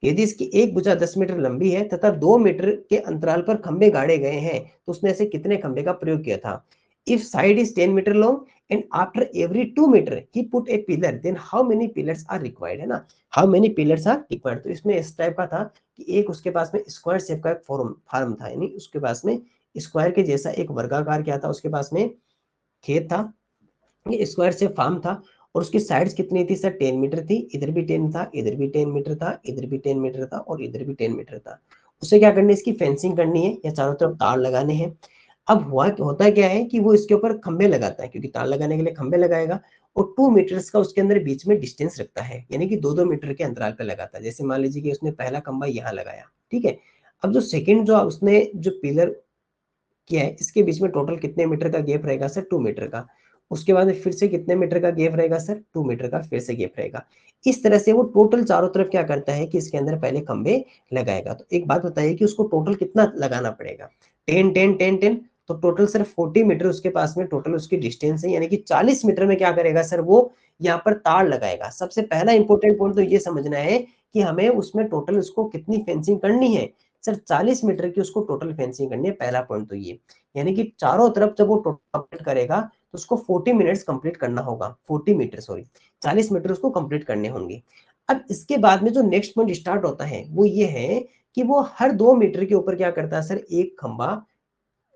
यदि इसकी एक भुजा 10 मीटर लंबी है तथा 2 मीटर के अंतराल पर खंबे गाड़े गए हैं, तो उसने ऐसे कितने खंबे का प्रयोग किया था। If side is 10 metre long and after every 2 metre he put a pillar, then how many pillars are required, है ना, how many pillars are required. तो इसमें इस टाइप का था कि एक उसके पास में स्क्वायर शेप का एक फॉर्म था, यानी उसके पास में स्क्वायर के जैसा एक वर्गाकार क्या था, उसके पास में खेत था, ये स्क्वायर से फार्म था, और उसकी साइड्स कितनी थी सर, 10 मीटर थी, इधर भी 10 था, इधर भी 10 मीटर था, इधर भी 10 मीटर था, और इधर भी 10 मीटर था। उसे क्या करनी है, इसकी फेंसिंग करनी है या चारों तरफ तार लगाने हैं। अब होता क्या है कि वो इसके ऊपर खंबे लगाता है, क्योंकि तार लगाने के लिए खंबे लगाएगा, और 2 मीटर्स का उसके अंदर बीच में डिस्टेंस रखता है, यानी कि 2-2 मीटर के अंतराल पर लगाता है। जैसे मान लीजिए कि उसने पहला खंबा यहाँ लगाया, ठीक है। अब जो सेकंड जो उसने जो पिलर किया है, इसके बीच में टोटल कितने मीटर का गैप रहेगा सर, 2 मीटर का। उसके बाद फिर से कितने मीटर का गैप रहेगा सर, 2 मीटर का फिर से गैप रहेगा। इस तरह से वो टोटल चारों तरफ क्या करता है कि इसके अंदर पहले खंबे लगाएगा। तो एक बात बताइए कि उसको टोटल कितना लगाना पड़ेगा, 10 10 10 10, तो टोटल सर 40 मीटर उसके पास में टोटल उसकी डिस्टेंस है, यानी कि 40 मीटर में क्या करेगा सर, वो यहाँ पर तार लगाएगा। सबसे पहला इंपॉर्टेंट पॉइंट तो ये समझना है कि हमें उसमें टोटल उसको कितनी फेंसिंग करनी है सर, 40 मीटर की उसको टोटल फेंसिंग करनी है, पहला पॉइंट तो ये। यानी कि चारों तरफ जब वो कंप्लीट करेगा तो उसको 40 मिनट्स कंप्लीट करना होगा, 40 मीटर सॉरी, 40 मीटर उसको कंप्लीट करने होंगे। अब इसके बाद में जो नेक्स्ट पॉइंट स्टार्ट होता है वो ये है कि वो हर 2 मीटर के ऊपर क्या करता है सर, एक खंबा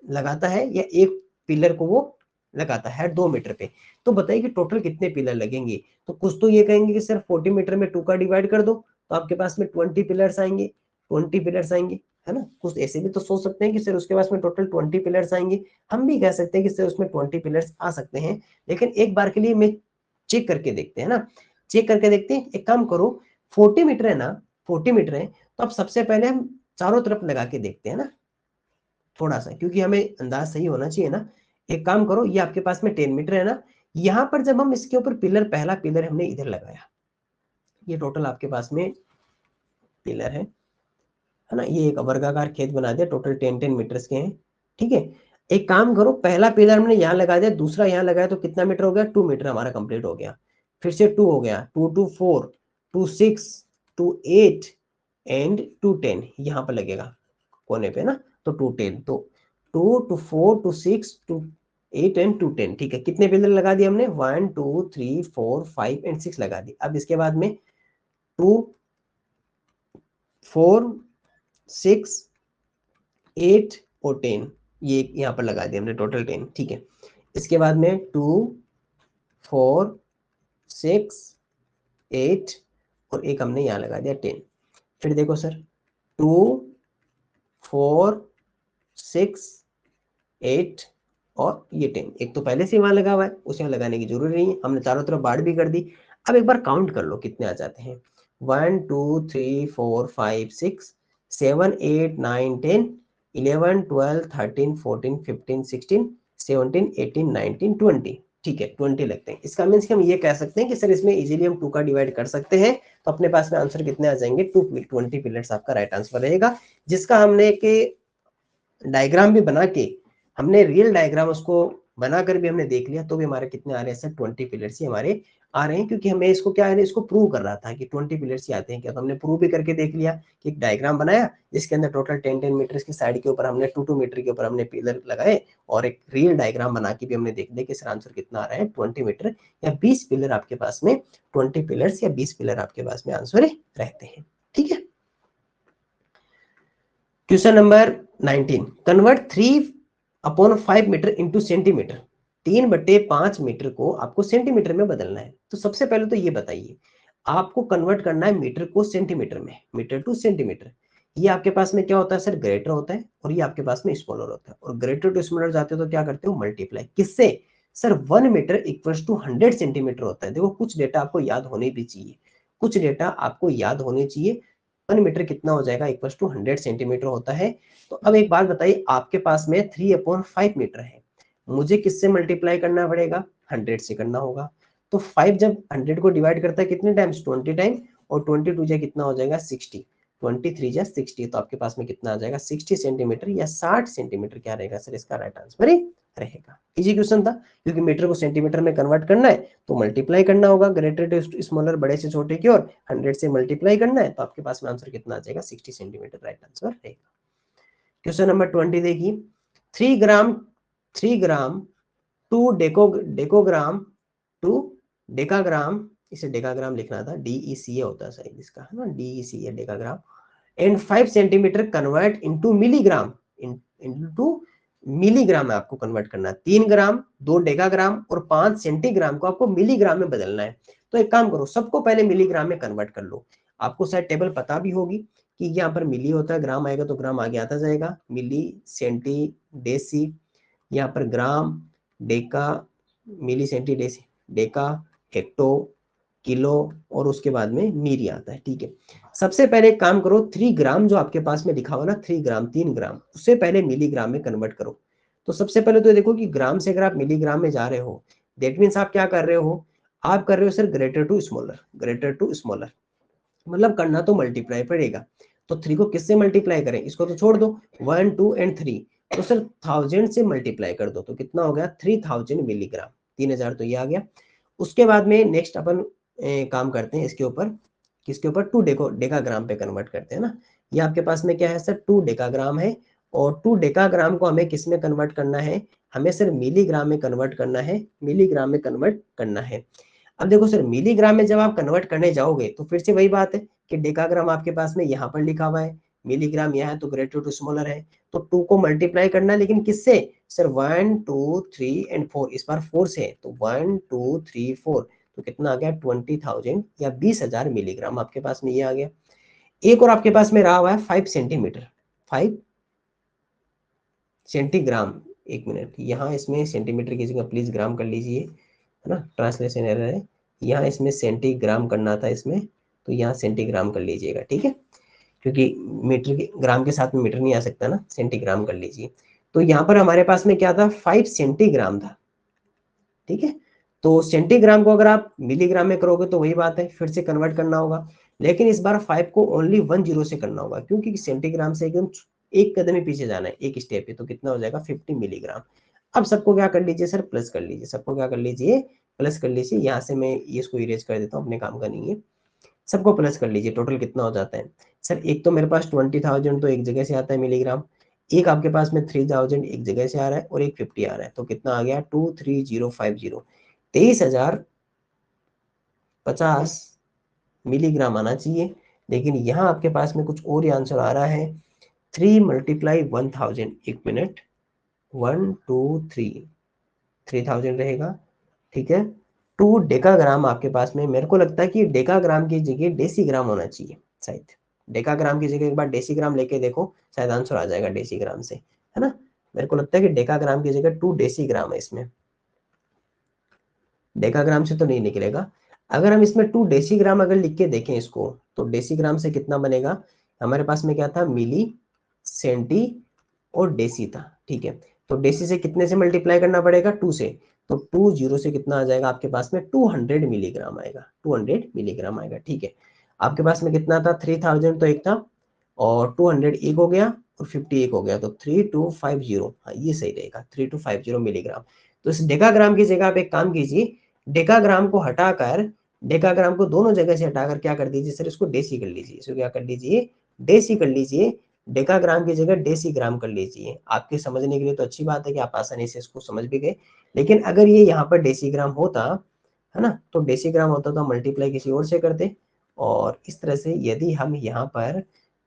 लगाता है या एक पिलर को वो लगाता है हर 2 मीटर पे। तो बताइए कि टोटल कितने पिलर लगेंगे। तो कुछ तो ये कहेंगे कि सर 40 मीटर में 2 का डिवाइड कर दो, तो आपके पास में 20 पिलर्स आएंगे, 20 पिलर्स आएंगे, है ना। कुछ ऐसे भी तो सोच सकते हैं कि सर उसके पास में टोटल 20 पिलर्स आएंगे। हम भी कह सकते हैं कि सर उसमें 20 पिलर्स आ सकते हैं, लेकिन एक बार के लिए मैं चेक करके देखते हैं ना, चेक करके देखते हैं। एक काम करो, 40 मीटर है ना, 40 मीटर है, तो अब सबसे पहले हम चारों तरफ लगा के देखते हैं ना थोड़ा सा, क्योंकि हमें अंदाज सही होना चाहिए ना। एक काम करो, ये आपके पास में 10 मीटर है ना, यहाँ पर जब हम इसके ऊपर पिलर, पहला पिलर हमने इधर लगाया, ये टोटल आपके पास में पिलर है ना, ये एक वर्गाकार खेत बना दिया, टोटल 10 मीटर्स के हैं, ठीक है। एक काम करो, पहला पिलर हमने यहाँ लगा दिया, दूसरा यहाँ लगाया, तो कितना मीटर हो गया, 2 मीटर हमारा कंप्लीट हो गया। फिर से 2 हो गया, 2 2 4 2 6 2 8 एंड 2 10 यहाँ पर लगेगा कोने पे ना, तो 2 10, तो 2 2 4 2 6 2 8 एंड 2 10, ठीक है। कितने पिलर लगा दिए हमने, 1 2 3 4 5 एंड 6 लगा दिए। अब इसके बाद में 2 4 6 8 और 10, ये यहाँ पर लगा दिया हमने, टोटल 10, ठीक है। इसके बाद में 2 4 6 8 और एक हमने यहाँ लगा दिया 10। फिर देखो सर, 2 4 6 8 और ये 10, एक तो पहले से वहां लगा हुआ है, उसे लगाने की जरूरत नहीं है, हमने चारों तरफ बाढ़ भी कर दी। अब एक बार काउंट कर लो कितने आ जाते हैं, 1 2 3 4 5 6 7 8 9 10 11 12 13 14 15 16 17 18 19 20, ठीक है 20 लगते हैं। इसका मीन्स कि हम ये कह सकते हैं कि सर इसमें इजीली हम 2 का डिवाइड कर सकते हैं, तो अपने पास में आंसर कितने आ जाएंगे, 20 पिलर्स आपका राइट आंसर रहेगा। जिसका हमने एक डायग्राम भी बना के, हमने रियल डायग्राम उसको बनाकर भी हमने देख लिया, तो भी हमारे कितने आ रहे हैं सर, 20 पिलर्स ही हमारे आ रहे हैं। क्योंकि हमें इसको क्या है, इसको प्रूव कर रहा था कि 20 पिलर्स ही आते हैं क्या, तो हमने प्रूव भी करके देख लिया कि एक डायग्राम बनाया जिसके अंदर टोटल 10 मीटर की साइड के ऊपर हमने 2 मीटर के ऊपर हमने पिलर लगाए, और एक रियल डायग्राम बना के भी हमने देख लिया कि सर आंसर कितना आ रहा है, 20 मीटर या 20 पिलर आपके पास में, 20 पिलर्स या 20 पिलर आपके पास में आंसर रहते हैं, ठीक है। Question number 19, convert 3/5 metre into centimetre, 3/5 metre को आपको सेंटीमीटर में बदलना है। तो सबसे पहले तो ये बताइए, आपको कन्वर्ट करना है मीटर को सेंटीमीटर में, मीटर टू सेंटीमीटर। ये आपके पास में क्या होता है सर, ग्रेटर होता है, और ये आपके पास में स्मॉलर होता है, और ग्रेटर टू स्मॉलर जाते हो तो क्या करते हो, मल्टीप्लाई किससे sir, 1 metre equals to 100 centimetre होता है। देखो कुछ डेटा आपको याद होने भी चाहिए, कुछ डेटा आपको याद होने चाहिए। 1 मीटर कितना हो जाएगा, इक्वल्स टू 100 सेंटीमीटर होता है। तो अब एक बात बताइए, आपके पास में 3/5 मीटर है, मुझे किससे मल्टीप्लाई करना पड़ेगा, 100 से करना होगा। तो 5 जब 100 को डिवाइड करता है कितने टाइम्स, 20 टाइम, और 22 जा कितना हो जाएगा 60, 23 जा 60, तो आपके पास में कितना आ जाएगा 60 सेंटीमीटर या 60 सेंटीमीटर क्या रहेगा सर इसका राइट आंसर है रहेगा। इजी क्वेश्चन था, क्योंकि मीटर को सेंटीमीटर में कन्वर्ट करना है तो मल्टीप्लाई करना होगा, ग्रेटर टू स्मॉलर, बड़े से छोटे की ओर 100 से मल्टीप्लाई करना है, तो आपके पास में आंसर कितना आ जाएगा 60 सेंटीमीटर राइट आंसर रहेगा। क्वेश्चन नंबर 20 देखिए, 3 ग्राम टू डेकोग्राम टू डेकाग्राम, इसे डेकाग्राम लिखना था, DECA होता है शायद इसका, है ना, DECA decagram, and 5 centimetre convert into milligram, into milligram में आपको कन्वर्ट करना है। 3 ग्राम, 2 डेकाग्राम और 5 सेंटीग्राम को आपको मिलीग्राम में बदलना है। तो एक काम करो, सबको पहले मिलीग्राम में कन्वर्ट कर लो। आपको शायद टेबल पता भी होगी कि यहाँ पर मिली होता है, ग्राम आएगा तो ग्राम आगे आता जाएगा, मिली, सेंटी, डेसी, यहाँ पर gram, deca, milli, centi, deci, deca, hecto, kilo और उसके बाद में मीरी आता है। ठीक है, सबसे पहले एक काम करो, 3 ग्राम जो आपके पास में लिखा हुआ ना, 3 ग्राम, 3 ग्राम, उससे पहले मिलीग्राम में कन्वर्ट करो। तो सबसे पहले तो देखो कि ग्राम से अगर आप मिलीग्राम में जा रहे हो, दैट मीन्स आप क्या कर रहे हो, आप कर रहे हो sir greater to smaller, greater to smaller, मतलब करना तो मल्टीप्लाई पड़ेगा। तो 3 को किससे मल्टीप्लाई करें, इसको तो छोड़ दो, 1, 2 एंड 3, तो सर 1000 से मल्टीप्लाई कर दो, तो कितना हो गया 3000 मिलीग्राम, 3000 तो ये आ गया। उसके बाद में नेक्स्ट अपन काम करते हैं इसके ऊपर, किसके ऊपर, 2 डेकाग्राम पे कन्वर्ट करते हैं ना। ये आपके पास में क्या है सर, 2 डेकाग्राम है, और 2 डेकाग्राम को हमें किस में कन्वर्ट करना है, हमें सर मिलीग्राम में कन्वर्ट करना है, मिलीग्राम में कन्वर्ट करना है। अब देखो सर, मिलीग्राम में जब आप कन्वर्ट करने जाओगे तो फिर से वही बात है कि डेकाग्राम आपके पास में यहाँ पर लिखा हुआ है, मिलीग्राम यहाँ है, तो ग्रेटर टू स्मॉलर है, तो 2 को मल्टीप्लाई करना है, लेकिन किससे सर, 1, 2, 3 एंड 4, इस बार 4 से, तो 1, 2, 3, 4, तो कितना आ गया 20,000 या 20,000 मिलीग्राम आपके पास में ये आ गया। एक और आपके पास में रहा हुआ है 5 सेंटीमीटर, 5 सेंटीग्राम, एक मिनट, यहाँ इसमें सेंटीमीटर की जगह प्लीज ग्राम कर लीजिए, है ना, ट्रांसलेशन एरर है, यहाँ इसमें सेंटीग्राम करना था इसमें, तो यहाँ सेंटीग्राम कर लीजिएगा, ठीक है, क्योंकि मीटर के ग्राम के साथ में मीटर नहीं आ सकता ना, सेंटीग्राम कर लीजिए। तो यहाँ पर हमारे पास में क्या था, 5 सेंटीग्राम था, ठीक है। तो सेंटीग्राम को अगर आप मिलीग्राम में करोगे तो वही बात है, फिर से कन्वर्ट करना होगा, लेकिन इस बार 5 को ओनली 10 से करना होगा, क्योंकि सेंटीग्राम से एकदम एक कदम ही पीछे जाना है, एक स्टेप है, तो कितना हो जाएगा 50 मिलीग्राम। अब सबको क्या कर लीजिए सर, प्लस कर लीजिए, सबको क्या कर लीजिए, प्लस कर लीजिए। यहाँ से मैं ये इसको इरेज कर देता हूँ, अपने काम का नहीं है, सबको प्लस कर लीजिए, टोटल कितना हो जाता है सर, एक तो मेरे पास 20,000 तो एक जगह से आता है मिलीग्राम, एक आपके पास में 3000 एक जगह से आ रहा है, और एक 50 आ रहा है, तो कितना आ गया 23050, 23,050 मिलीग्राम आना चाहिए। लेकिन यहाँ आपके पास में कुछ और ही आंसर आ रहा है, 3 मल्टीप्लाई 1000, एक मिनट, 1, 2, 3, 3000 रहेगा, ठीक है। 2 डेकाग्राम आपके पास में, मेरे को लगता है कि डेकाग्राम की जगह डेसीग्राम होना चाहिए शायद, डेकाग्राम की जगह एक बार डेसीग्राम लेके देखो, शायद आंसर आ जाएगा डेसीग्राम से, है ना। मेरे को लगता है कि डेकाग्राम की जगह 2 डेसीग्राम है इसमें, डेकाग्राम से तो नहीं निकलेगा। अगर हम इसमें 2 डेसीग्राम अगर लिख के देखें इसको, तो डेसीग्राम से कितना बनेगा, हमारे पास में क्या था, मिली, सेंटी और डेसी था, ठीक है। तो डेसी से कितने से मल्टीप्लाई करना पड़ेगा, 2 से, तो 20 से कितना आ जाएगा आपके पास में 200 मिलीग्राम आएगा, 200 मिलीग्राम आएगा, ठीक है। आपके पास में कितना था, 3000 तो एक था, और 200 एक हो गया, और 50 एक हो गया, तो 3250, हाँ ये सही रहेगा, 3250 मिलीग्राम। तो इस डेकाग्राम की जगह आप एक काम कीजिए, डेकाग्राम को हटाकर, डेकाग्राम को दोनों जगह से हटाकर क्या कर दीजिए सर, इसको डेसी कर लीजिए, इसको क्या कर लीजिए, डेसी कर लीजिए, डेकाग्राम की जगह डेसीग्राम कर लीजिए। आपके समझने के लिए तो अच्छी बात है कि आप आसानी से इसको समझ भी गए, लेकिन अगर ये यहाँ पर डेसीग्राम होता, है ना, तो डेसीग्राम होता तो मल्टीप्लाई किसी और से करते, और इस तरह से यदि हम यहाँ पर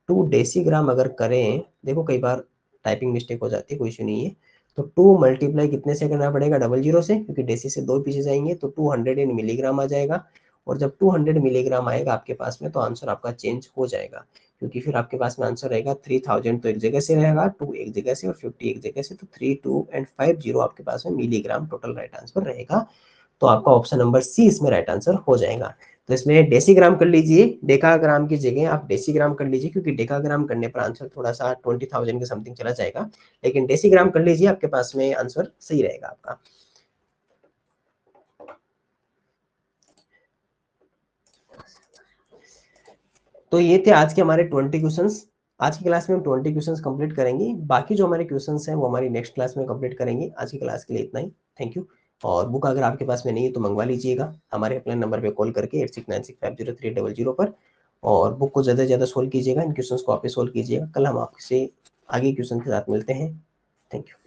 2 डेसीग्राम अगर करें, देखो कई बार टाइपिंग मिस्टेक हो जाती है, कोई इशू नहीं है, तो 2 मल्टीप्लाई कितने से करना पड़ेगा, 00 से, क्योंकि डेसी से 2 पीछे जाएंगे, तो 200 मिलीग्राम आ जाएगा, और जब 200 मिलीग्राम आएगा आपके पास में, तो आंसर आपका चेंज हो जाएगा, क्योंकि फिर आपके पास में आंसर रहेगा 3000 तो एक जगह से रहेगा, 2 एक जगह से और 50 एक जगह से, तो 3250 आपके पास में मिलीग्राम टोटल राइट आंसर रहेगा। तो आपका ऑप्शन नंबर सी इसमें राइट आंसर हो जाएगा। तो इसमें डेसीग्राम कर लीजिए, डेकाग्राम की जगह आप डेसीग्राम कर लीजिए, क्योंकि डेकाग्राम करने पर आंसर थोड़ा सा 20,000 के समथिंग चला जाएगा, लेकिन डेसीग्राम कर लीजिए, आपके पास में आंसर सही रहेगा आपका। तो ये थे आज के हमारे 20 क्वेश्चंस। आज की क्लास में हम 20 क्वेश्चंस कंप्लीट करेंगे, बाकी जो हमारे क्वेश्चंस हैं वो हमारी नेक्स्ट क्लास में कंप्लीट करेंगे। आज की क्लास के लिए इतना ही, थैंक यू। और बुक अगर आपके पास में नहीं है तो मंगवा लीजिएगा हमारे हेल्पलाइन नंबर पे कॉल करके 8696503000 पर, और बुक को ज़्यादा से ज़्यादा सोल्व कीजिएगा, इन क्वेश्चंस को आप ही सोल्व कीजिएगा। कल हम आपसे आगे क्वेश्चन के साथ मिलते हैं। Thank you.